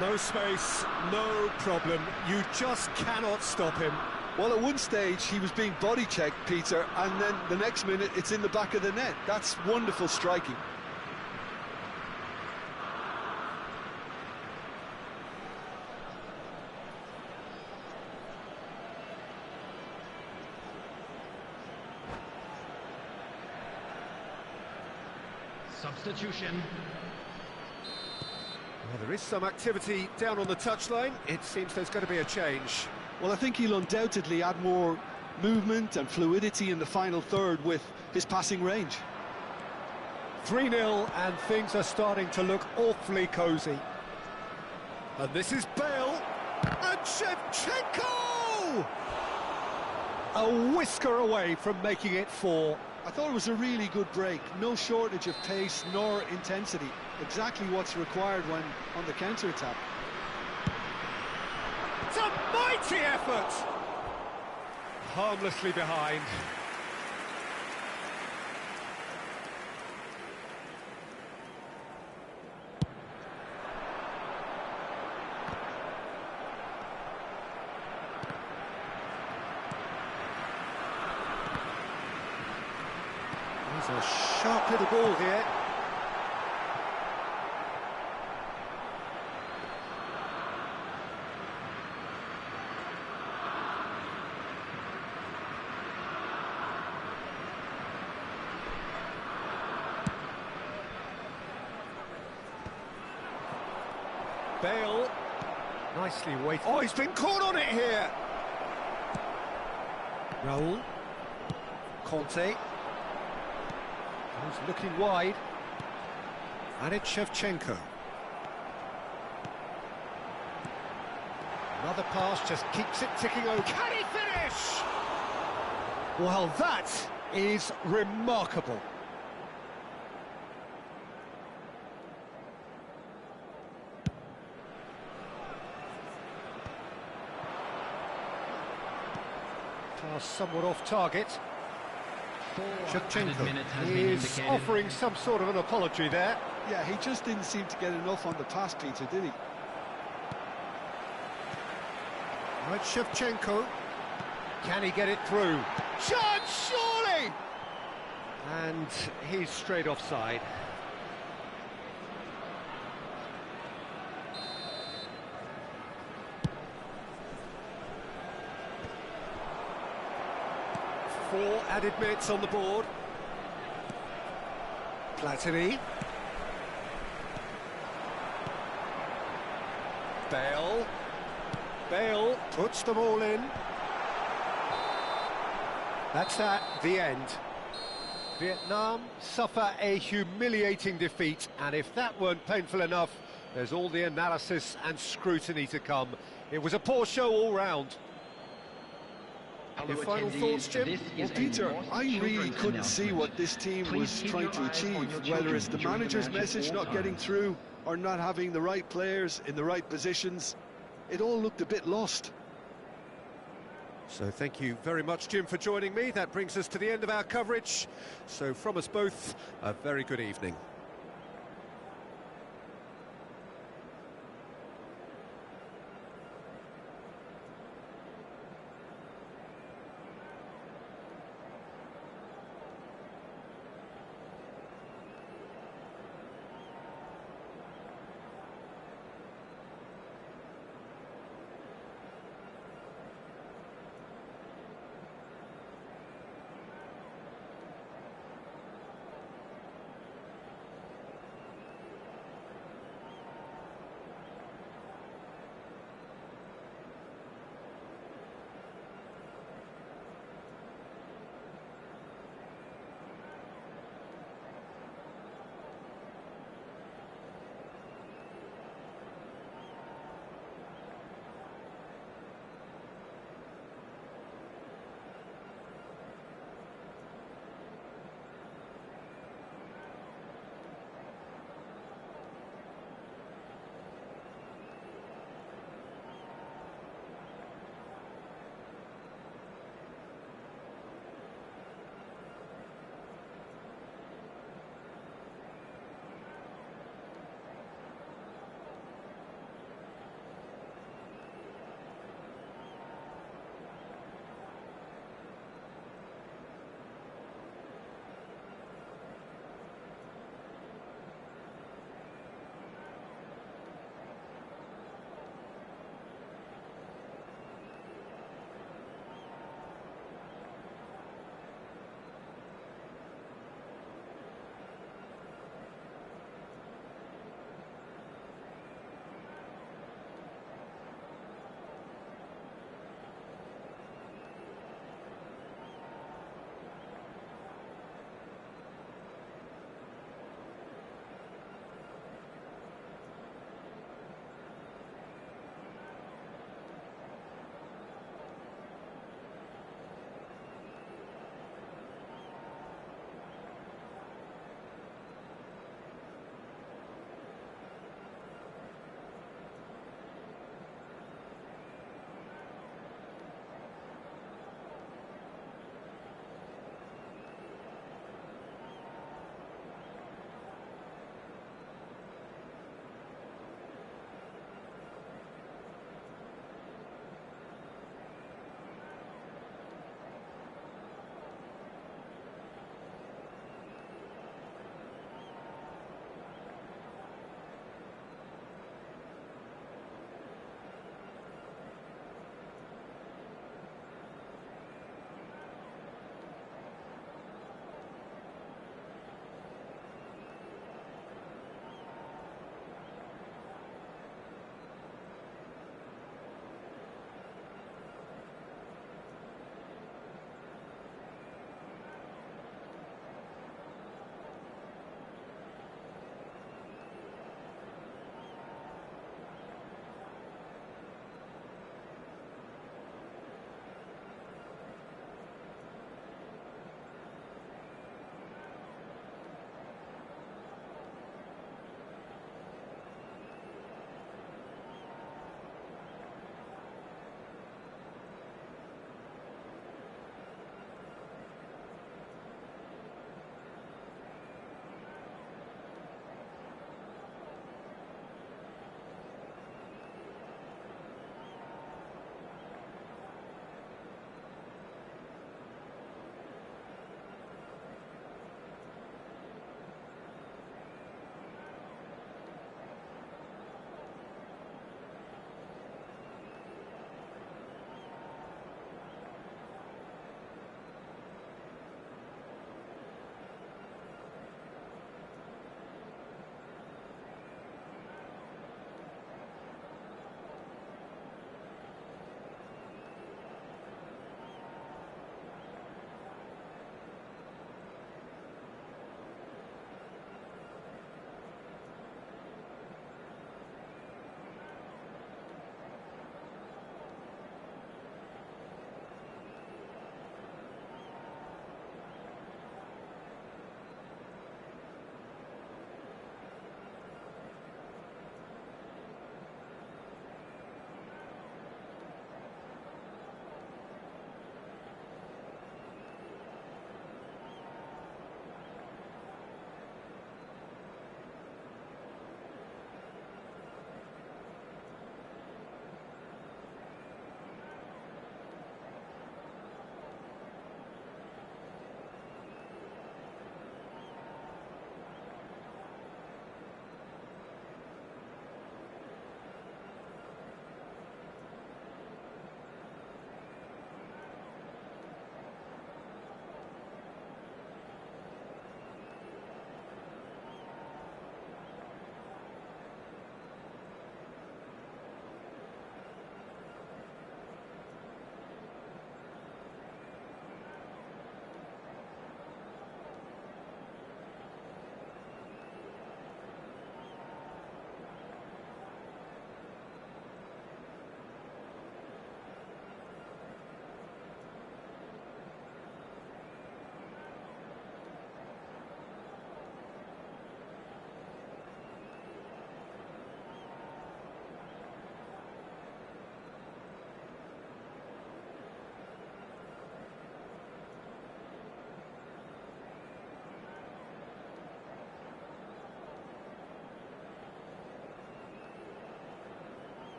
No space, no problem. You just cannot stop him. Well, at one stage, he was being body-checked, Peter, and then the next minute, it's in the back of the net. That's wonderful striking. Substitution. Well, there is some activity down on the touchline. It seems there's going to be a change. Well, I think he'll undoubtedly add more movement and fluidity in the final third with his passing range. 3-0, and things are starting to look awfully cosy. And this is Bale, and Shevchenko! A whisker away from making it 4. I thought it was a really good break. No shortage of pace nor intensity. Exactly what's required when on the counter-attack. It's a mighty effort! Harmlessly behind. There's a sharp little ball here. Bale, nicely waited. Oh, he's been caught on it here. Raul, Conte, He's looking wide. And it's Shevchenko. Another pass just keeps it ticking over. Can he finish? Well, that is remarkable. Pass somewhat off target. Shevchenko is offering some sort of an apology there. Yeah, he just didn't seem to get enough on the pass, Peter, did he? Right, Shevchenko. Can he get it through? Chance, surely! And he's straight offside. Four added minutes on the board. Platini. Bale puts them all in. That's the end. Vietnam suffer a humiliating defeat, and if that weren't painful enough, there's all the analysis and scrutiny to come. It was a poor show all round. Your final thoughts, Jim? Well, Peter, I really couldn't see what this team was trying to achieve, whether it's the manager's message not getting through or not having the right players in the right positions. It all looked a bit lost. So thank you very much, Jim, for joining me. That brings us to the end of our coverage. So from us both, a very good evening.